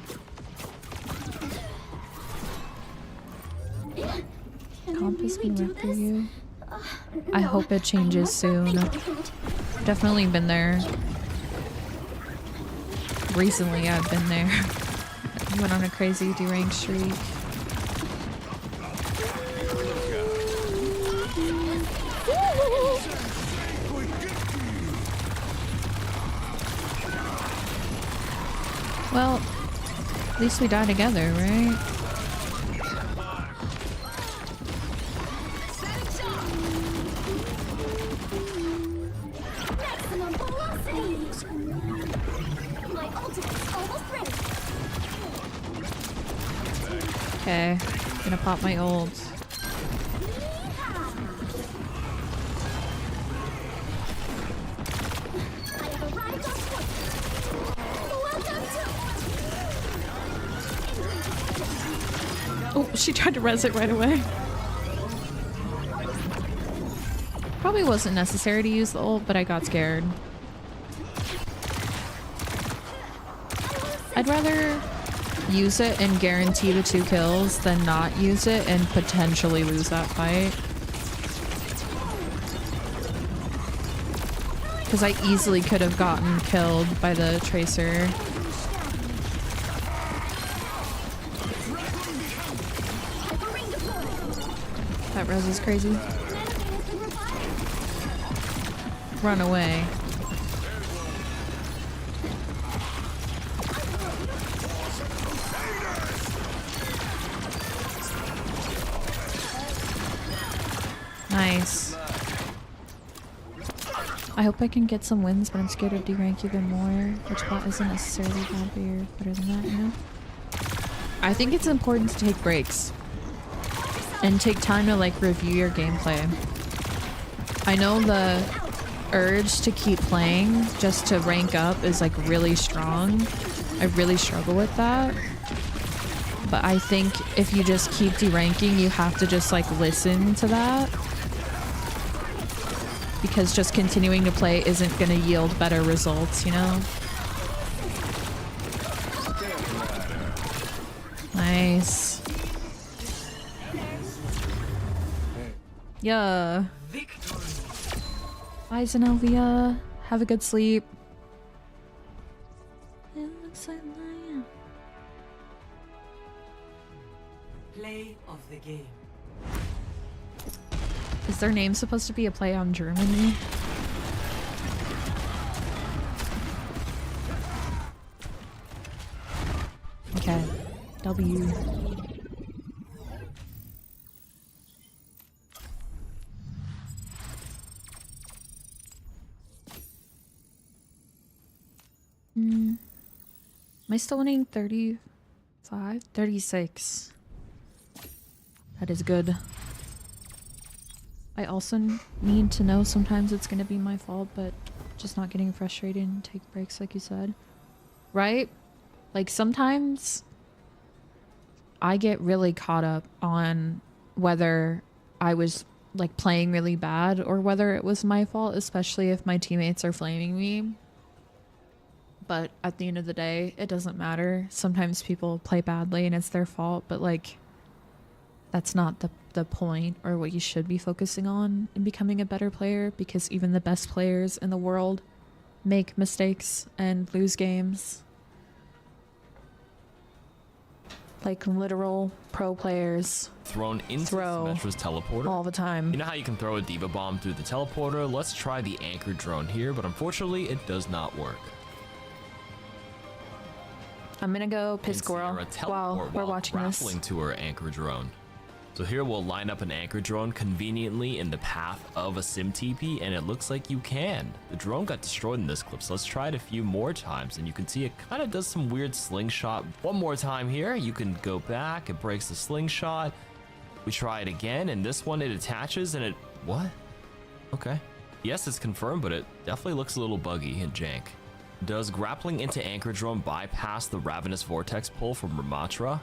Comp has been rough for you. I hope it changes soon. Definitely been there. Recently I've been there. Went on a crazy deranged streak. Well, at least we die together, right? Okay, gonna pop my ult. Oh, she tried to res it right away. Probably wasn't necessary to use the ult, but I got scared. I'd rather use it and guarantee the 2 kills than not use it and potentially lose that fight. Because I easily could have gotten killed by the Tracer. That res is crazy. Run away. Nice. I hope I can get some wins, but I'm scared of D-rank even more, which bot isn't necessarily bad, but you're better than that, you know? I think it's important to take breaks and take time to like review your gameplay. I know the urge to keep playing just to rank up is like really strong. I really struggle with that. But I think if you just keep deranking, you have to just like listen to that. Because just continuing to play isn't going to yield better results, you know? Nice. Yeah. Bye, Zenelvia. Have a good sleep. It looks like that. Play of the game. Is their name supposed to be a play on Germany? W. Am I still winning 35? 36. That is good. I also need to know sometimes it's gonna be my fault, but just not getting frustrated and take breaks like you said. Right? Like sometimes I get really caught up on whether I was like playing really bad or whether it was my fault, especially if my teammates are flaming me. But at the end of the day, it doesn't matter. Sometimes people play badly and it's their fault, but like that's not the point or what you should be focusing on in becoming a better player, because even the best players in the world make mistakes and lose games. Like literal pro players Thrown into Symmetra's teleporter all the time. You know how you can throw a Diva Bomb through the teleporter? Let's try the anchor drone here, but unfortunately it does not work. I'm gonna go piss squirrel while we're watching this. Grappling to her anchor drone. So here we'll line up an anchor drone conveniently in the path of a sim TP, and it looks like you can. The drone got destroyed in this clip, so let's try it a few more times, and you can see it kind of does some weird slingshot. One more time here, you can go back, it breaks the slingshot. We try it again, and this one it attaches and it, what? Okay. Yes, it's confirmed, but it definitely looks a little buggy and jank. Does grappling into anchor drone bypass the Ravenous Vortex pull from Ramatra?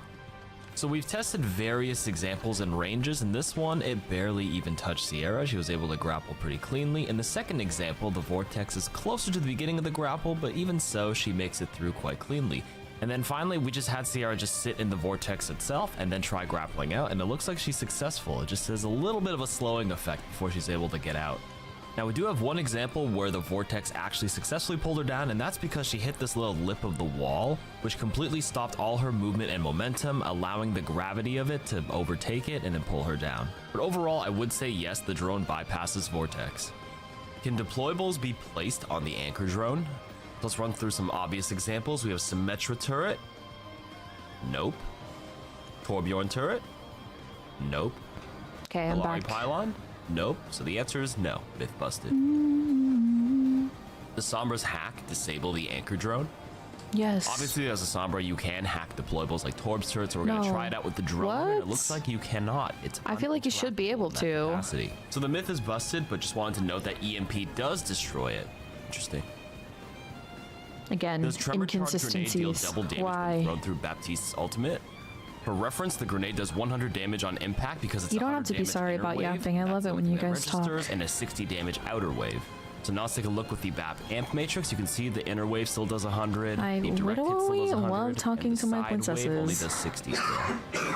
So we've tested various examples and ranges. In this one, it barely even touched Sierra. She was able to grapple pretty cleanly. In the second example, the Vortex is closer to the beginning of the grapple, but even so, she makes it through quite cleanly. And then finally, we just had Sierra just sit in the Vortex itself and then try grappling out, and it looks like she's successful. It just has a little bit of a slowing effect before she's able to get out. Now we do have one example where the Vortex actually successfully pulled her down, and that's because she hit this little lip of the wall, which completely stopped all her movement and momentum, allowing the gravity of it to overtake it and then pull her down. But overall, I would say yes, the drone bypasses Vortex. Can deployables be placed on the anchor drone? Let's run through some obvious examples. We have Symmetra turret. Nope. Torbjorn turret. Nope. Okay, I'm Polari back. pylon. Nope. So the answer is no. Myth busted. The Sombra's hack disable the anchor drone? Yes. Obviously, as a Sombra, you can hack deployables like Torb's turret, so we're going to try it out with the drone. What? And it looks like you cannot. It's I feel like you should be able to. Capacity. So the myth is busted, but just wanted to note that EMP does destroy it. Interesting. Again, Does Tremor Charge Grenade deal inconsistencies. double damage when thrown through Baptiste's ultimate? For reference, the grenade does 100 damage on impact because it's You don't have to be sorry about yapping. I love it when you guys talk. And a 60 damage outer wave. So now let's take a look with the BAP amp matrix. You can see the inner wave still does 100. I the direct hit still literally does 100, love talking and the to my side wave only princesses. does 60 still.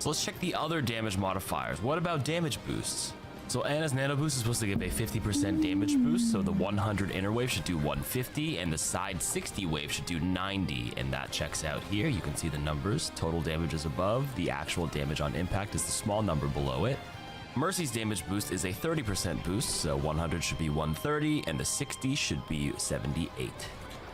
So let's check the other damage modifiers. What about damage boosts? So Anna's nano boost is supposed to give a 50% damage boost, so the 100 inner wave should do 150, and the side 60 wave should do 90, and that checks out here. You can see the numbers. Total damage is above. The actual damage on impact is the small number below it. Mercy's damage boost is a 30% boost, so 100 should be 130, and the 60 should be 78.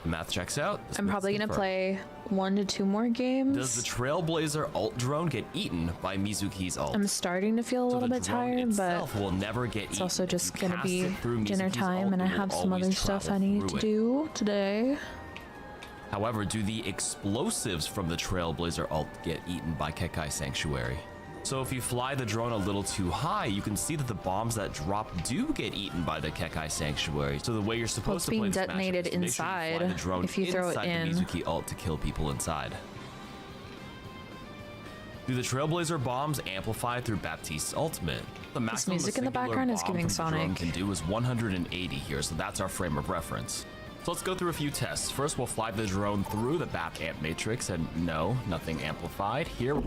The math checks out. I'm probably gonna play 1 to 2 more games. Does the Trailblazer ult drone get eaten by Mizuki's ult? I'm starting to feel a little bit tired, but will never get it's also just gonna be through dinner Mizuki's time, ult, and I it will have some other always stuff I travel need through to it. do today. However, do the explosives from the Trailblazer ult get eaten by Kekai Sanctuary? So if you fly the drone a little too high, you can see that the bombs that drop do get eaten by the Kekai Sanctuary. So the way you're supposed to play this matchup detonated is to make sure you fly inside the drone if you throw it inside in. the Mizuki ult to kill people inside. Do the Trailblazer bombs amplify through Baptiste's ultimate? The maximum music a in the singular background is bomb giving from the drone Sonic. can do is 180 here, so that's our frame of reference. So let's go through a few tests. First, we'll fly the drone through the BAP amp matrix, and no, nothing amplified. Here,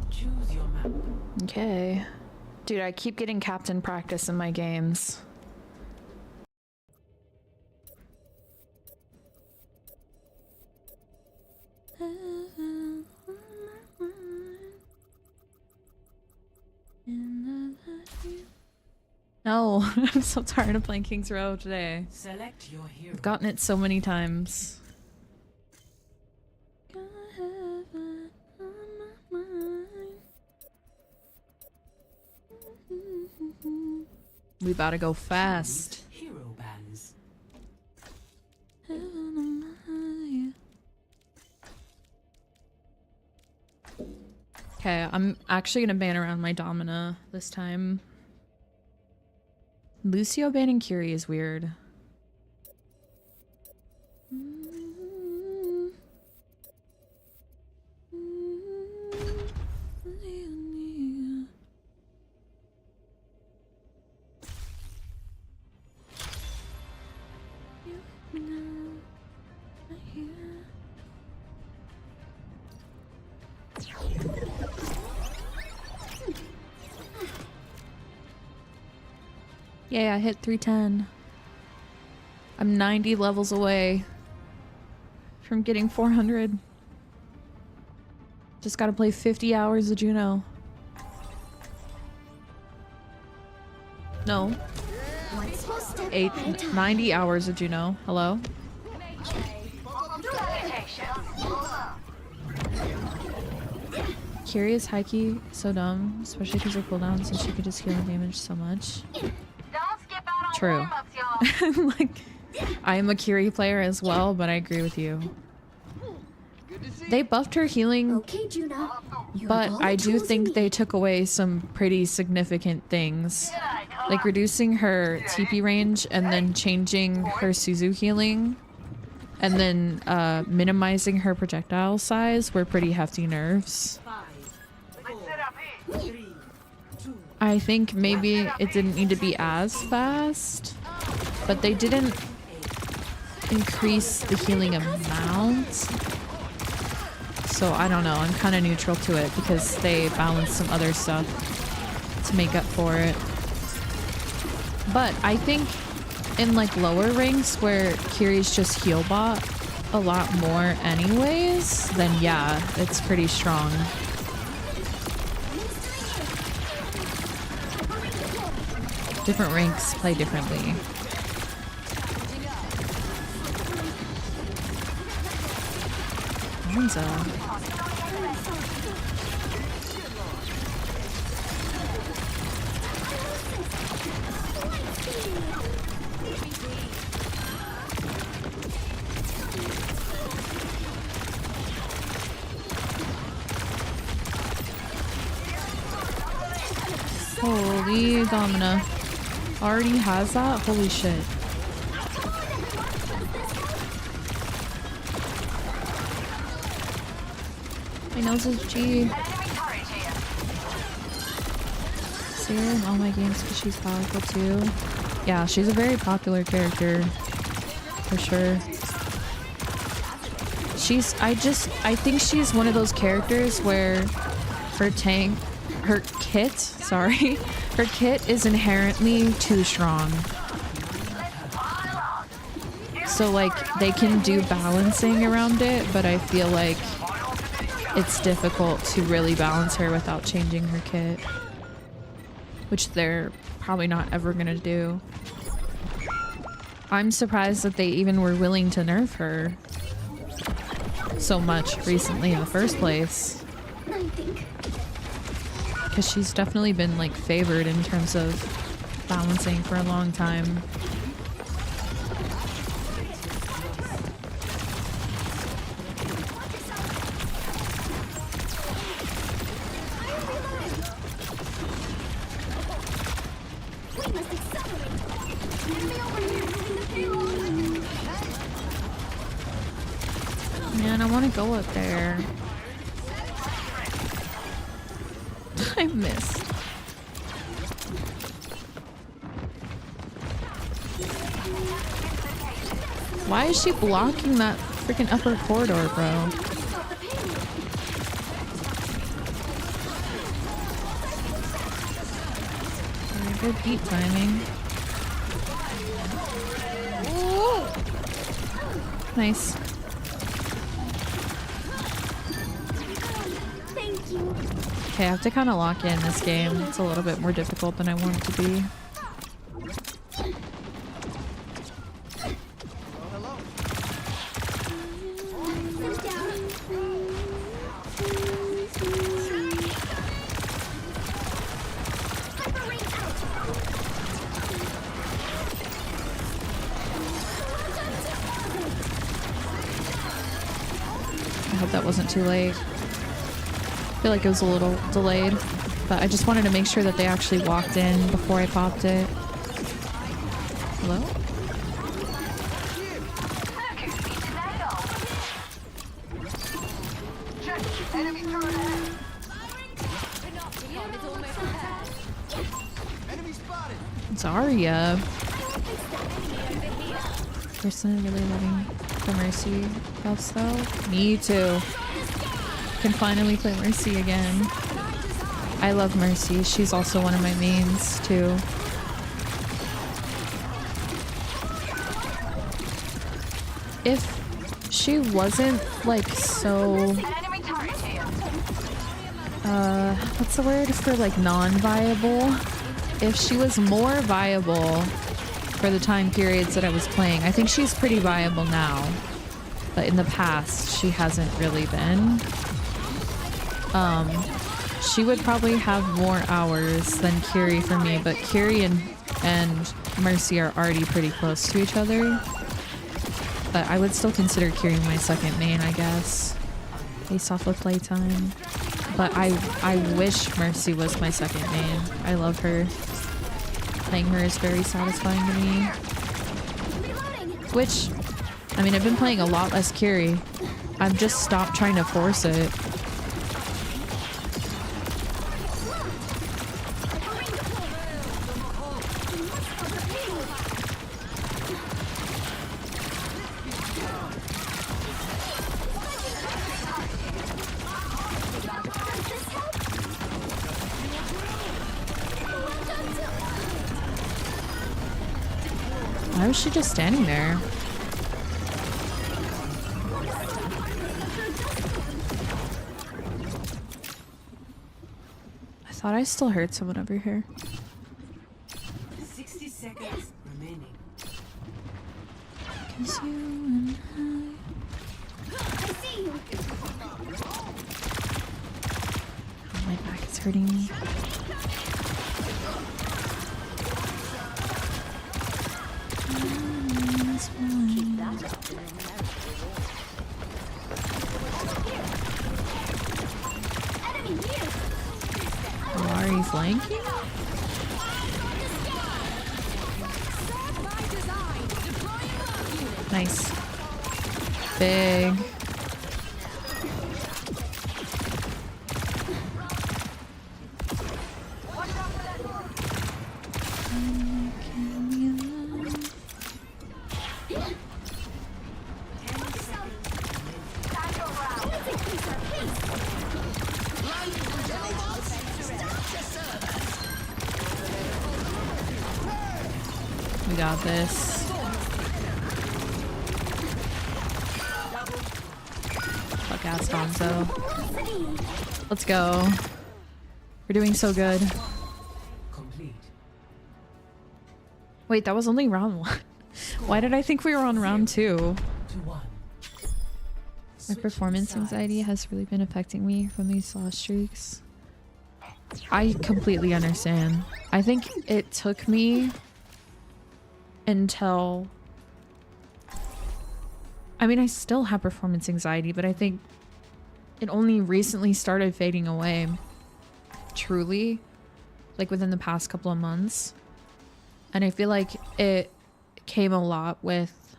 Choose your map. Okay. Dude, I keep getting captain practice in my games. No, I'm so tired of playing King's Row today. Select your hero. I've gotten it so many times. We about to go fast. Hero bands. Okay, I'm actually gonna ban around my Domina this time. Lucio banning Curie is weird. Yeah, I hit 310. I'm 90 levels away from getting 400. Just gotta play 50 hours of Juno. No. 90 hours of Juno. Hello? Curious Heike, so dumb, especially because her cooldowns and she could just heal and damage so much. True. Like, I am a Curie player as well, but I agree with you. They buffed her healing, but I do think they took away some pretty significant things. Like reducing her TP range and then changing her Suzu healing and then minimizing her projectile size were pretty hefty nerfs. I think maybe it didn't need to be as fast, but they didn't increase the healing amount. So I don't know, I'm kind of neutral to it because they balanced some other stuff to make up for it. But I think in like lower ranks where Curie's just heal bot a lot more anyways, then yeah, it's pretty strong. Different ranks play differently. Monza. Holy Domina. Already has that? Holy shit. My nose is G. See her in all my games because she's powerful too. Yeah, she's a very popular character. For sure. I think she's one of those characters where her kit is inherently too strong. So like they can do balancing around it, but I feel like it's difficult to really balance her without changing her kit, which they're probably not ever gonna do. I'm surprised that they even were willing to nerf her so much recently in the first place. Because she's definitely been like favored in terms of balancing for a long time. Man, I want to go up there. I missed. Why is she blocking that freaking upper corridor, bro? Good beat timing. Nice. Okay, I have to kind of lock in this game. It's a little bit more difficult than I want it to be. hope that wasn't too late. I feel like it was a little delayed, but I just wanted to make sure that they actually walked in before I popped it. Hello? Zarya. Person really loving the Mercy buffs though. Me too. Can finally play Mercy again. I love Mercy. She's also one of my mains too. If she wasn't like so what's the word for like non-viable? If she was more viable for the time periods that I was playing, I think she's pretty viable now, but in the past she hasn't really been. She would probably have more hours than Kiri for me, but Kiri and Mercy are already pretty close to each other. But I would still consider Kiri my second main, I guess, based off of playtime. But I wish Mercy was my second main. I love her. Playing her is very satisfying to me. Which, I mean, I've been playing a lot less Kiri. I've just stopped trying to force it. Why was she just standing there? I thought I still heard someone over here. 60 seconds remaining. 'Cause you and I see you. my back is hurting me. Are you flanking? Nice. Big. We got this. Fuck ass Gonzo. Let's go. We're doing so good. Wait, that was only round 1. Why did I think we were on round 2? My performance anxiety has really been affecting me from these loss streaks. I completely understand. I think it took me until... I mean, I still have performance anxiety, but I think it only recently started fading away. Truly. Like within the past couple of months. And I feel like it came a lot with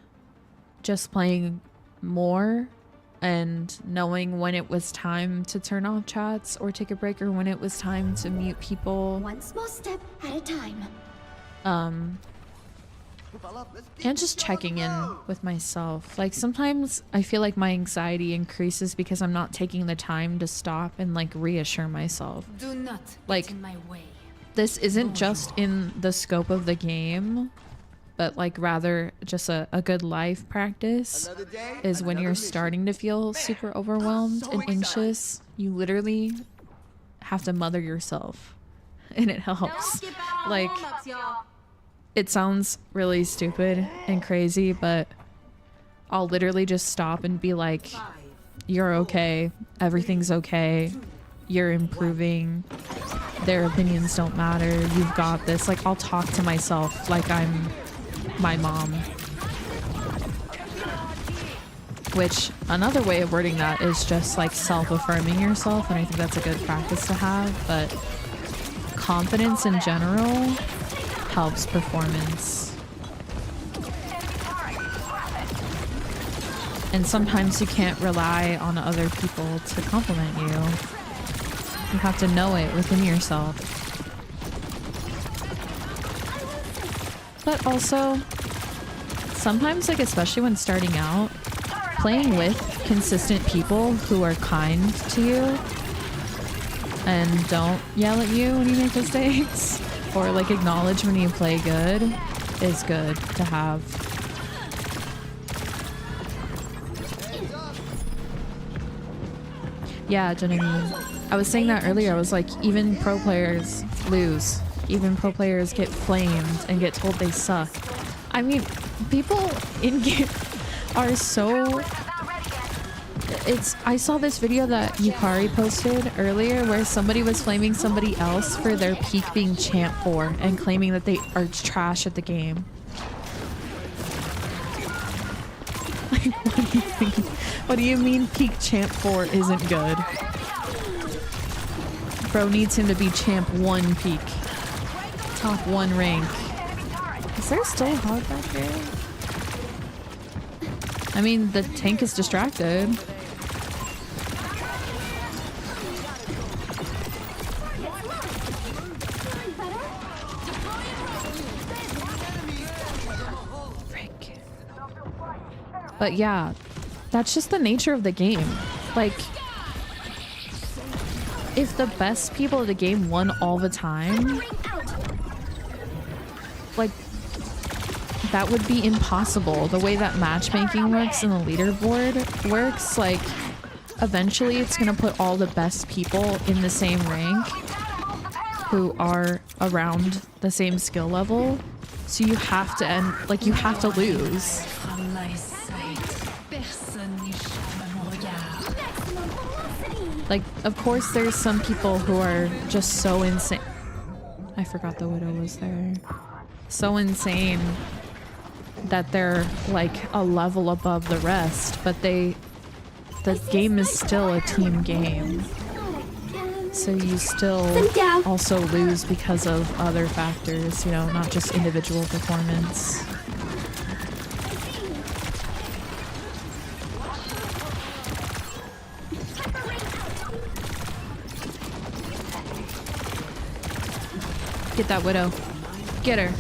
just playing more and knowing when it was time to turn off chats or take a break, or when it was time to mute people. One small step at a time. And just checking in with myself. Like sometimes I feel like my anxiety increases because I'm not taking the time to stop and like reassure myself. Do not like get in my way. This isn't just in the scope of the game, but like rather just a good life practice is when you're starting to feel super overwhelmed and anxious. You literally have to mother yourself, and it helps. Like, it sounds really stupid and crazy, but I'll literally just stop and be like, you're okay, everything's okay, you're improving, their opinions don't matter, you've got this. Like, I'll talk to myself like I'm my mom. which another way of wording that is just like self-affirming yourself, and I think that's a good practice to have, but confidence in general helps performance. And sometimes you can't rely on other people to compliment you. You have to know it within yourself. But also, sometimes, like especially when starting out, playing with consistent people who are kind to you and don't yell at you when you make mistakes or like acknowledge when you play good is good to have. Yeah, Genevieve. I was saying that earlier. I was like, even pro players lose. Even pro players get flamed and get told they suck. I mean, people in game are so... I saw this video that Yukari posted earlier where somebody was flaming somebody else for their peak being champ 4 and claiming that they are trash at the game. Like, what do you think? What do you mean peak champ 4 isn't good? Bro needs him to be champ 1 peak. Top 1 rank. Is there still a hog back there? I mean, the tank is distracted. Frick. But yeah, that's just the nature of the game. Like, if the best people of the game won all the time, like, that would be impossible. The way that matchmaking works and the leaderboard works, like, eventually it's gonna put all the best people in the same rank who are around the same skill level. So you have to end, like, you have to lose. Like, of course there's some people who are just so insane. I forgot the widow was there. So insane that they're like a level above the rest, but the game is still a team game. So you still also lose because of other factors, you know, not just individual performance. Get that widow. Get her.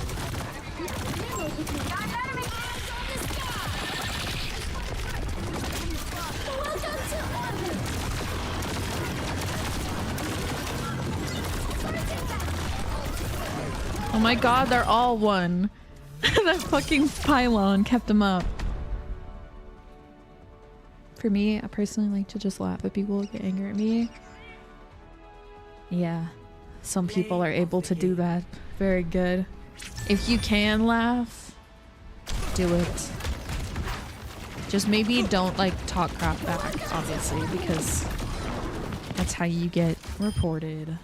Oh my god, they're all one. That fucking pylon kept them up. For me, I personally like to just laugh at people who get angry at me. Yeah, some people are able to do that. Very good. If you can laugh, do it. Just maybe don't like talk crap back, obviously, because that's how you get reported.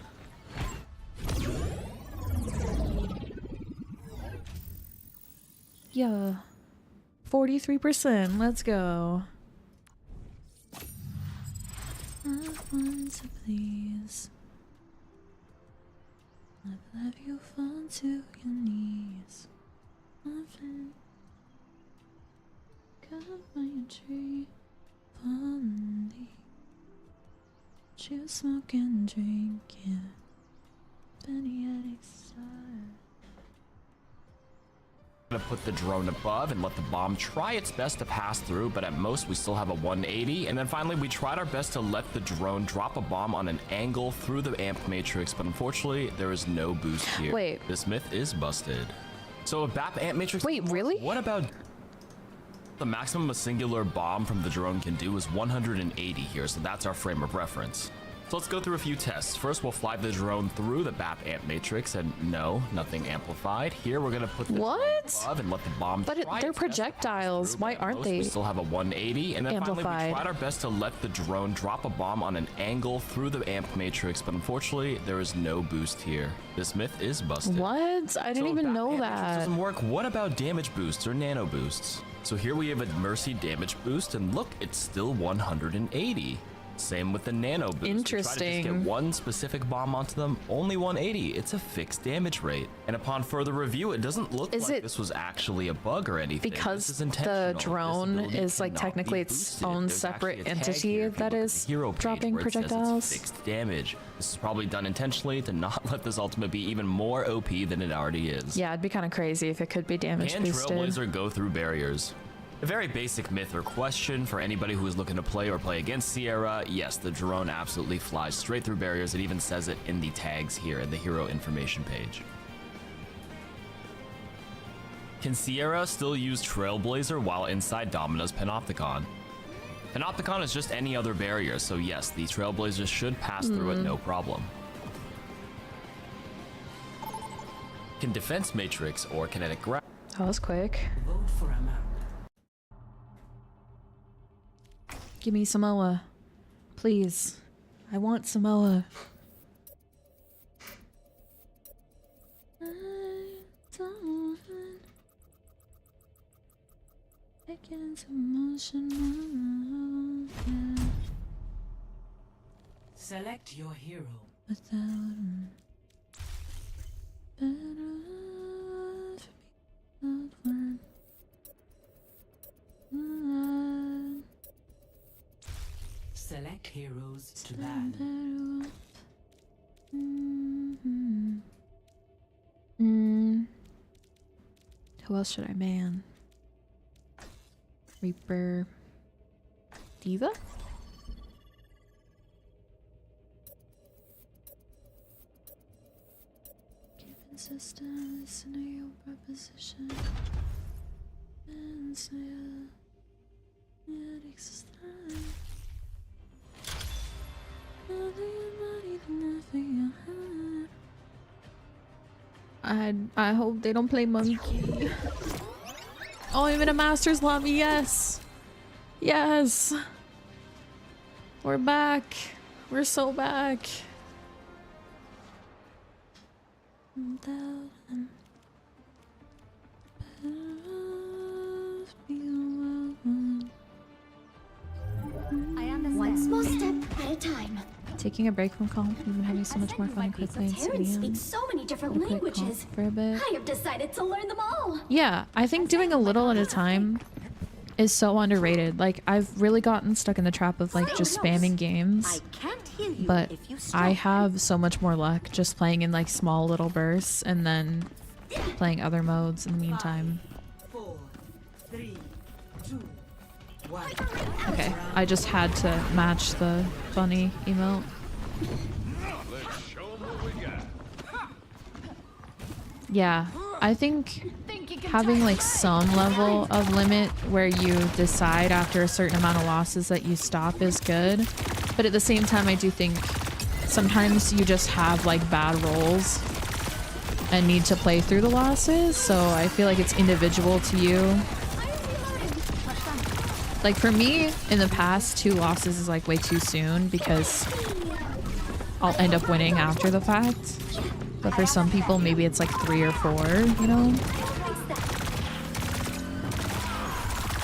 Yeah. 43%. Let's go. I want to please. I've let you fall to your knees. Cut my tree. Fondly. You smoke and drink, yeah. Benny Eddie side. Gonna put the drone above and let the bomb try its best to pass through, but at most we still have a 180. And then finally we tried our best to let the drone drop a bomb on an angle through the amp matrix, but unfortunately there is no boost here. Wait. This myth is busted. So a BAP amp matrix. Wait, really? What about the maximum a singular bomb from the drone can do is 180 here, so that's our frame of reference. So let's go through a few tests. First, we'll fly the drone through the BAP amp matrix, and no, nothing amplified. Here, we're gonna put the drone above and let the bomb. But they're projectiles. Why aren't they? We still have a 180, and then amplified? Finally, we tried our best to let the drone drop a bomb on an angle through the amp matrix, but unfortunately, there is no boost here. This myth is busted. What? I didn't even know that. Doesn't work. What about damage boosts or nano boosts? So here we have a Mercy damage boost, and look, it's still 180. Same with the nano boost. Interesting. We try to just get one specific bomb onto them, only 180. It's a fixed damage rate. And upon further review, it doesn't look like this was actually a bug or anything. Because this is intentional. the drone is like technically its own separate entity that is dropping projectiles. Fixed damage. This is probably done intentionally to not let this ultimate be even more OP than it already is. Yeah, it'd be kind of crazy if it could be damage boosted. Can Trailblazer go through barriers? A very basic myth or question for anybody who is looking to play or play against Sierra. Yes, the drone absolutely flies straight through barriers. It even says it in the tags here in the hero information page. Can Sierra still use Trailblazer while inside Domina's Panopticon? Panopticon is just any other barrier, so yes, the Trailblazer should pass through it no problem. Can Defense Matrix or Kinetic Grab? That was quick. Vote for a map. Give me Samoa. Please. I want Samoa. Select your hero. Select heroes to ban. Who else should I ban? Reaper. Diva? Given system, scenario proposition. And scenario. Yeah, it exists. I hope they don't play monkey. Oh, I'm in a master's lobby. Yes. Yes. We're back. We're so back. One small step at a time. Taking a break from comp, we've been having so much more fun quickly in Terrans speak so many different languages. For a bit. I have decided to learn them all. Yeah, I think doing a little at a time is so underrated. Like, I've really gotten stuck in the trap of like just spamming games. But I have so much more luck just playing in like small little bursts and then playing other modes in the meantime. 4, 3, 2, 1. Okay, I just had to match the bunny emote. Let's show 'em what we got. Yeah, I think having like some level of limit where you decide after a certain amount of losses that you stop is good. But at the same time, I do think sometimes you just have like bad rolls and need to play through the losses. So I feel like it's individual to you. Like for me, in the past, 2 losses is like way too soon because I'll end up winning after the fact. But for some people, maybe it's like 3 or 4, you know?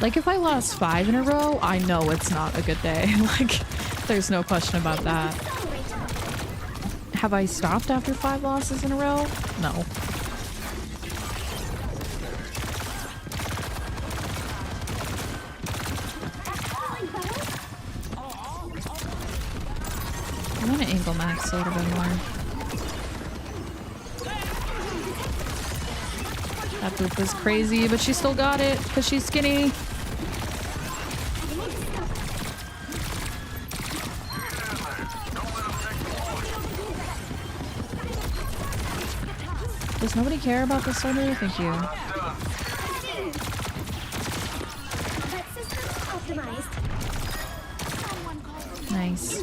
Like if I lost 5 in a row, I know it's not a good day. Like there's no question about that. Have I stopped after 5 losses in a row? No. I want to angle max a little bit more. That boop was crazy, but she still got it because she's skinny. Does nobody care about this starter? Thank you. Nice.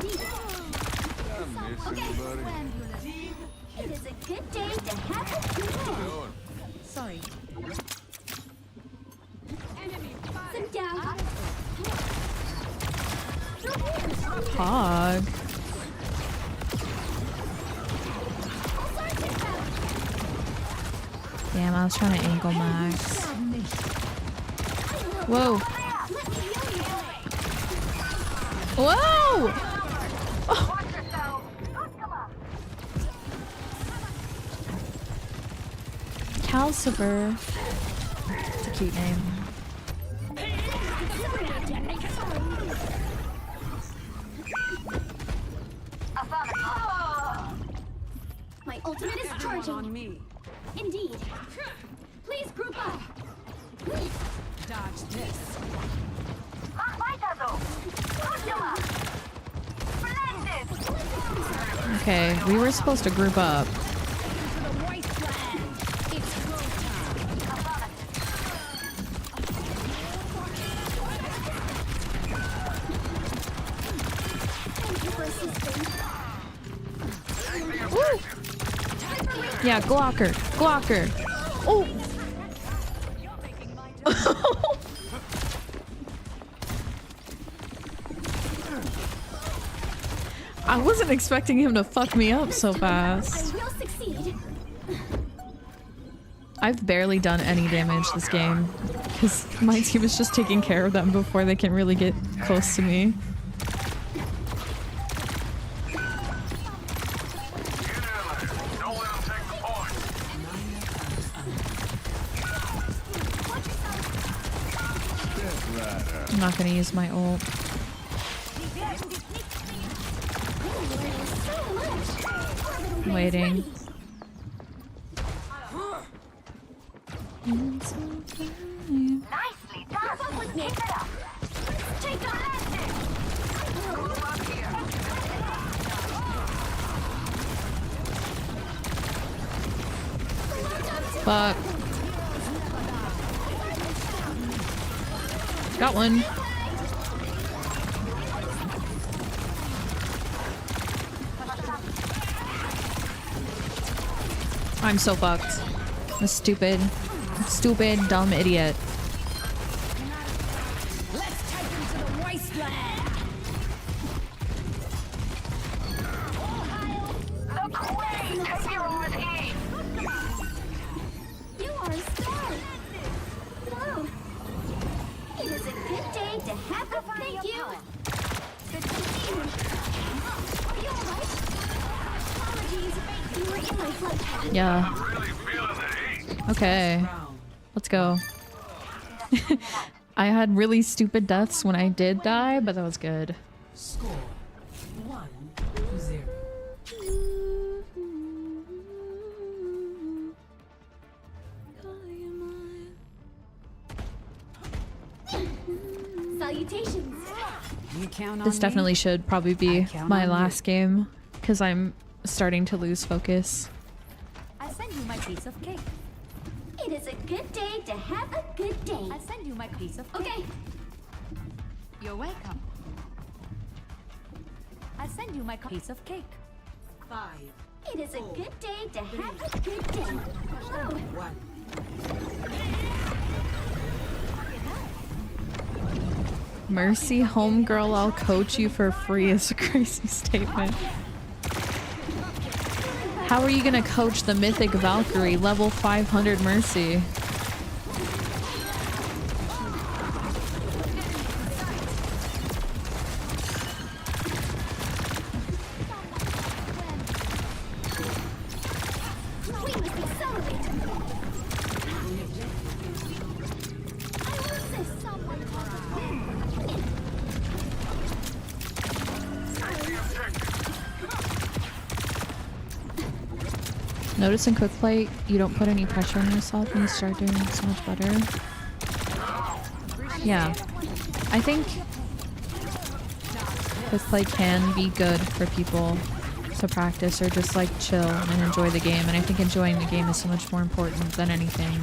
It is a good day to have a Sorry. Sit down. Hog. Damn, I was trying to angle max. Whoa. Whoa! Oh. Calcifer. It's a cute name. My ultimate is charging. On me. Indeed. Please group up. Dodge this. Okay, we were supposed to group up. Woo! Yeah, Glocker. Glocker. Oh! I wasn't expecting him to fuck me up so fast. I will succeed. I've barely done any damage this game because my team is just taking care of them before they can really get close to me. I'm not gonna use my ult. I'm waiting. Nicely done. Keep it up. Take a landing. Fuck. Got one. I'm so fucked. A stupid, dumb idiot. Let's take him to the wasteland. You are a star. Wow. It is a good day to have a thank you. Good to see you. Are you alright? Apologies. You were in my flight path. Yeah. Okay. Let's go. I had really stupid deaths when I did die, but that was good. Score 1-0. Salutations. You count on This definitely should probably be count my on you. last game because I'm starting to lose focus. I send you my piece of cake. It is a good day to have a good day. I send you my piece of cake. Okay. You're welcome. I send you my piece of cake. 5. It is a good day to have a good day. Hello. 1. Mercy, homegirl, I'll coach you for free is a crazy statement. How are you gonna coach the mythic Valkyrie, level 500 Mercy? We must accelerate. I will assist someone. Notice in quick play, you don't put any pressure on yourself and you start doing so much better. Yeah. I think quick play can be good for people to practice or just like chill and enjoy the game, and I think enjoying the game is so much more important than anything.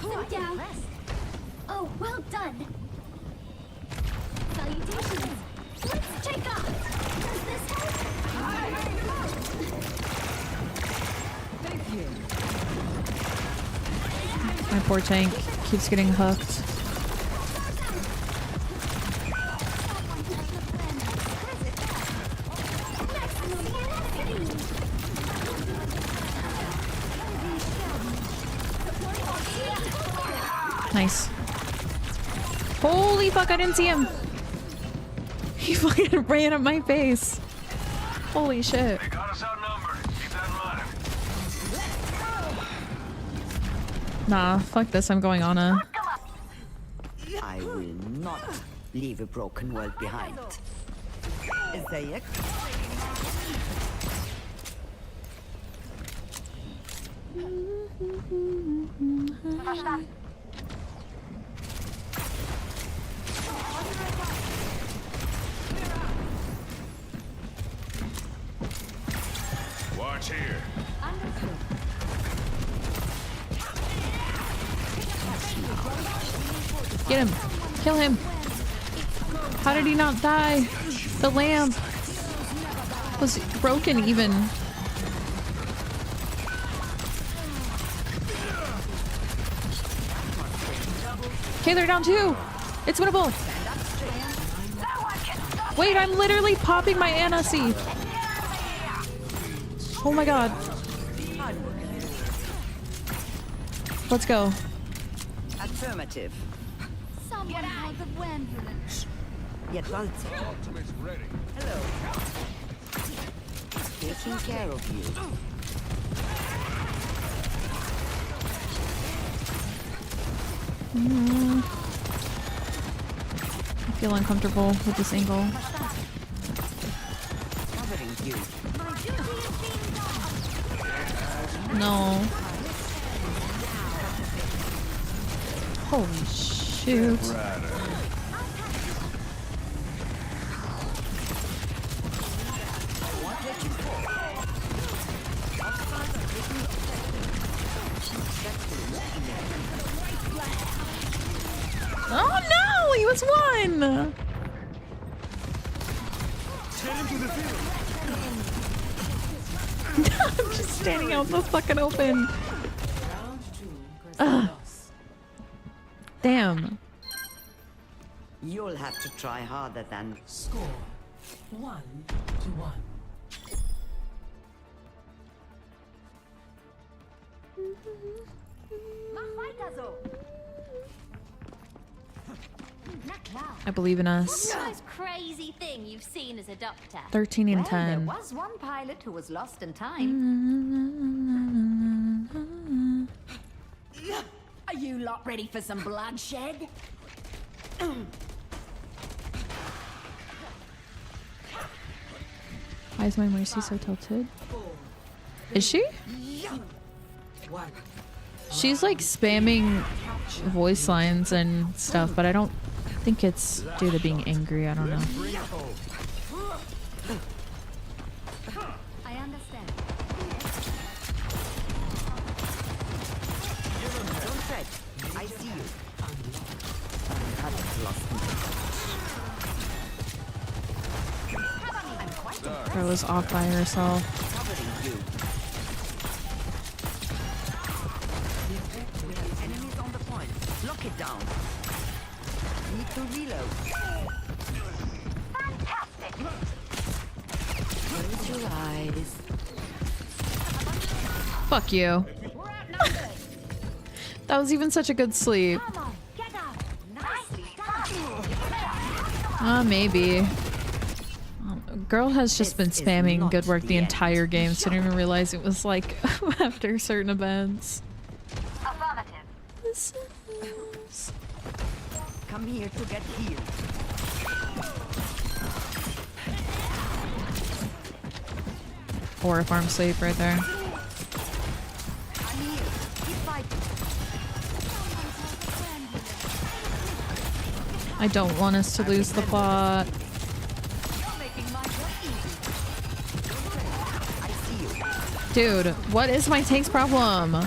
Sit down. Oh, well done. Salutations. Let's take off. Does this help? My poor tank keeps getting hooked. Nice. Holy fuck, I didn't see him. He fucking ran at my face. Holy shit. They got us outnumbered. Keep that in mind. Nah, fuck this, I'm going on a... I will not leave a broken world behind. Zayek. Watch here. Get him! Kill him! How did he not die? The lamp was broken even. Okay, they're down too! It's winnable! Wait, I'm literally popping my Anna seed! Oh my god. Let's go. Affirmative. Someone called the ambulance. Yet once. Hello. Taking care of you. I feel uncomfortable with this angle. Covering you. No. Holy shoot. Oh no! He was one! I'm just standing out in the fucking open. Ugh. Damn. You'll have to try harder than Score 1-1. I believe in us. What's the most crazy thing you've seen as a doctor? 13 and 10. There was one pilot who was lost in time. Are you lot ready for some bloodshed? Why is my Mercy so tilted? Is she? She's like spamming voice lines and stuff, but I don't think it's due to being angry. I don't know. I understand. Don't fret. I see you. Girl is off by herself. Covering you. We have enemies on the point. Lock it down. Need to reload. Fantastic. Close your eyes. Fuck you. That was even such a good sleep. Come on, get up. Nicely Maybe. Girl has just been spamming good work the entire game, so I didn't even realize it was like after certain events. Affirmative. Come here to get healed. Or a farm sleep right there. I'm here. Keep fighting. I don't want us to lose the plot. Dude, what is my tank's problem?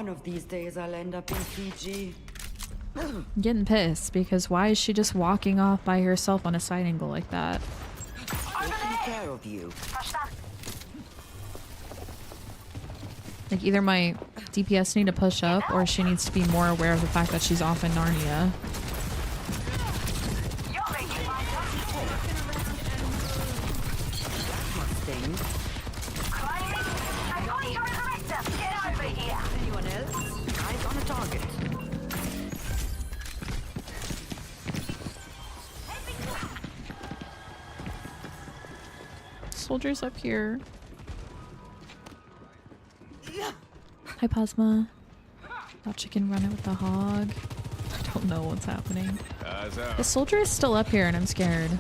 One of these days I'll end up in Fiji. I'm getting pissed because why is she just walking off by herself on a side angle like that? Taking care of you. Like either my DPS need to push up or she needs to be more aware of the fact that she's off in Narnia. Anyone else? Eyes on a target. Soldiers up here. Hi, Pasma. Thought she can run it with the hog. I don't know what's happening. The soldier is still up here and I'm scared. I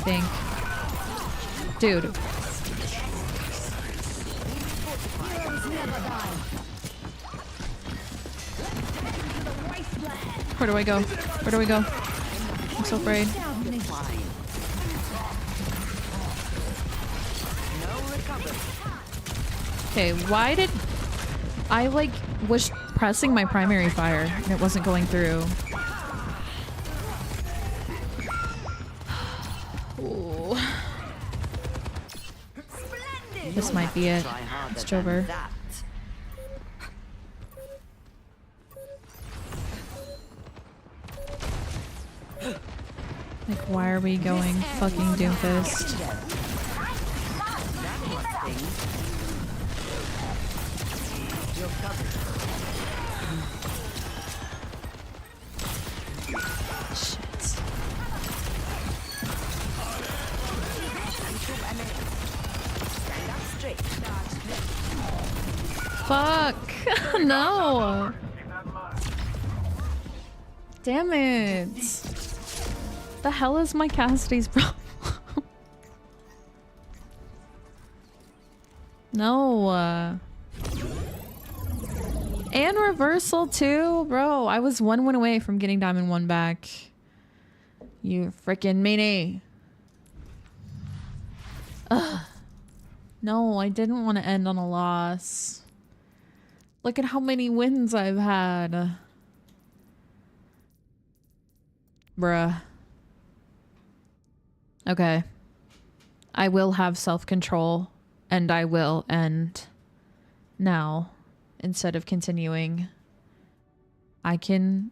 think. Dude. Where do I go? Where do we go? I'm so afraid. Okay, why did I like was pressing my primary fire and it wasn't going through? Ooh. This might be it. It's Jover. Like, why are we going fucking Doomfist? Shit. Fuck! No! Damn it! The hell is my Cassidy's problem? No. And reversal too? Bro, I was one win away from getting Diamond 1 back. You freaking meanie. Ugh. No, I didn't want to end on a loss. Look at how many wins I've had. Bruh. Okay. I will have self-control and I will end now instead of continuing. I can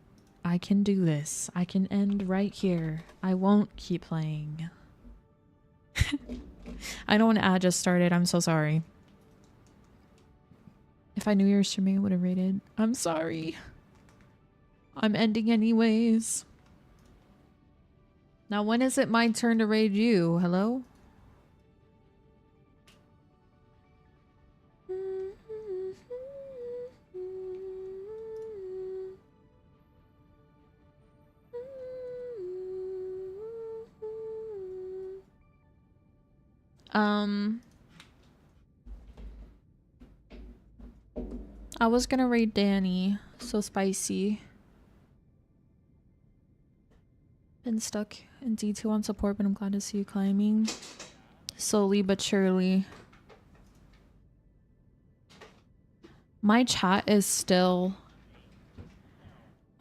do this. I can end right here. I won't keep playing. I know an ad just started. I'm so sorry. If I knew you were streaming, I would have rated. I'm sorry. I'm ending anyways. Now, when is it my turn to raid you? Hello? I was gonna raid Danny. So spicy. Been stuck in D2 on support, but I'm glad to see you climbing. Slowly but surely. My chat is still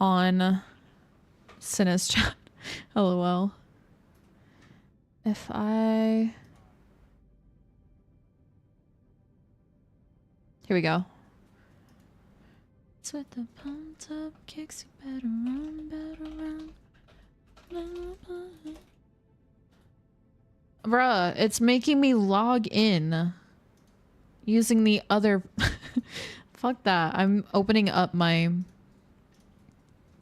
on Sinna's chat. LOL. If I... Here we go. It's with the pumped up kicks, you better run. Bruh, it's making me log in using the other... Fuck that. I'm opening up my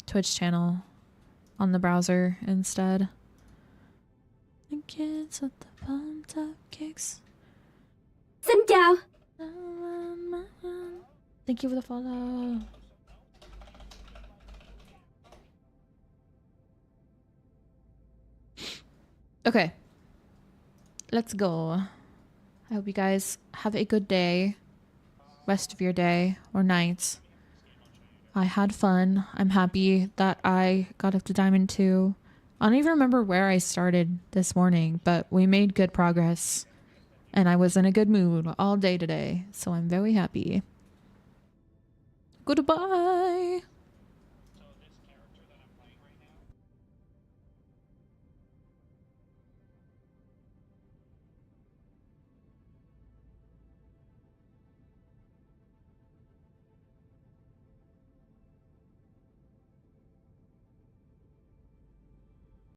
Twitch channel on the browser instead. The kids with the pumped up kicks. Ciao. Thank you for the follow. Okay. Let's go. I hope you guys have a good day. Rest of your day or night. I had fun. I'm happy that I got up to Diamond 2. I don't even remember where I started this morning, but we made good progress. And I was in a good mood all day today, so I'm very happy. Goodbye.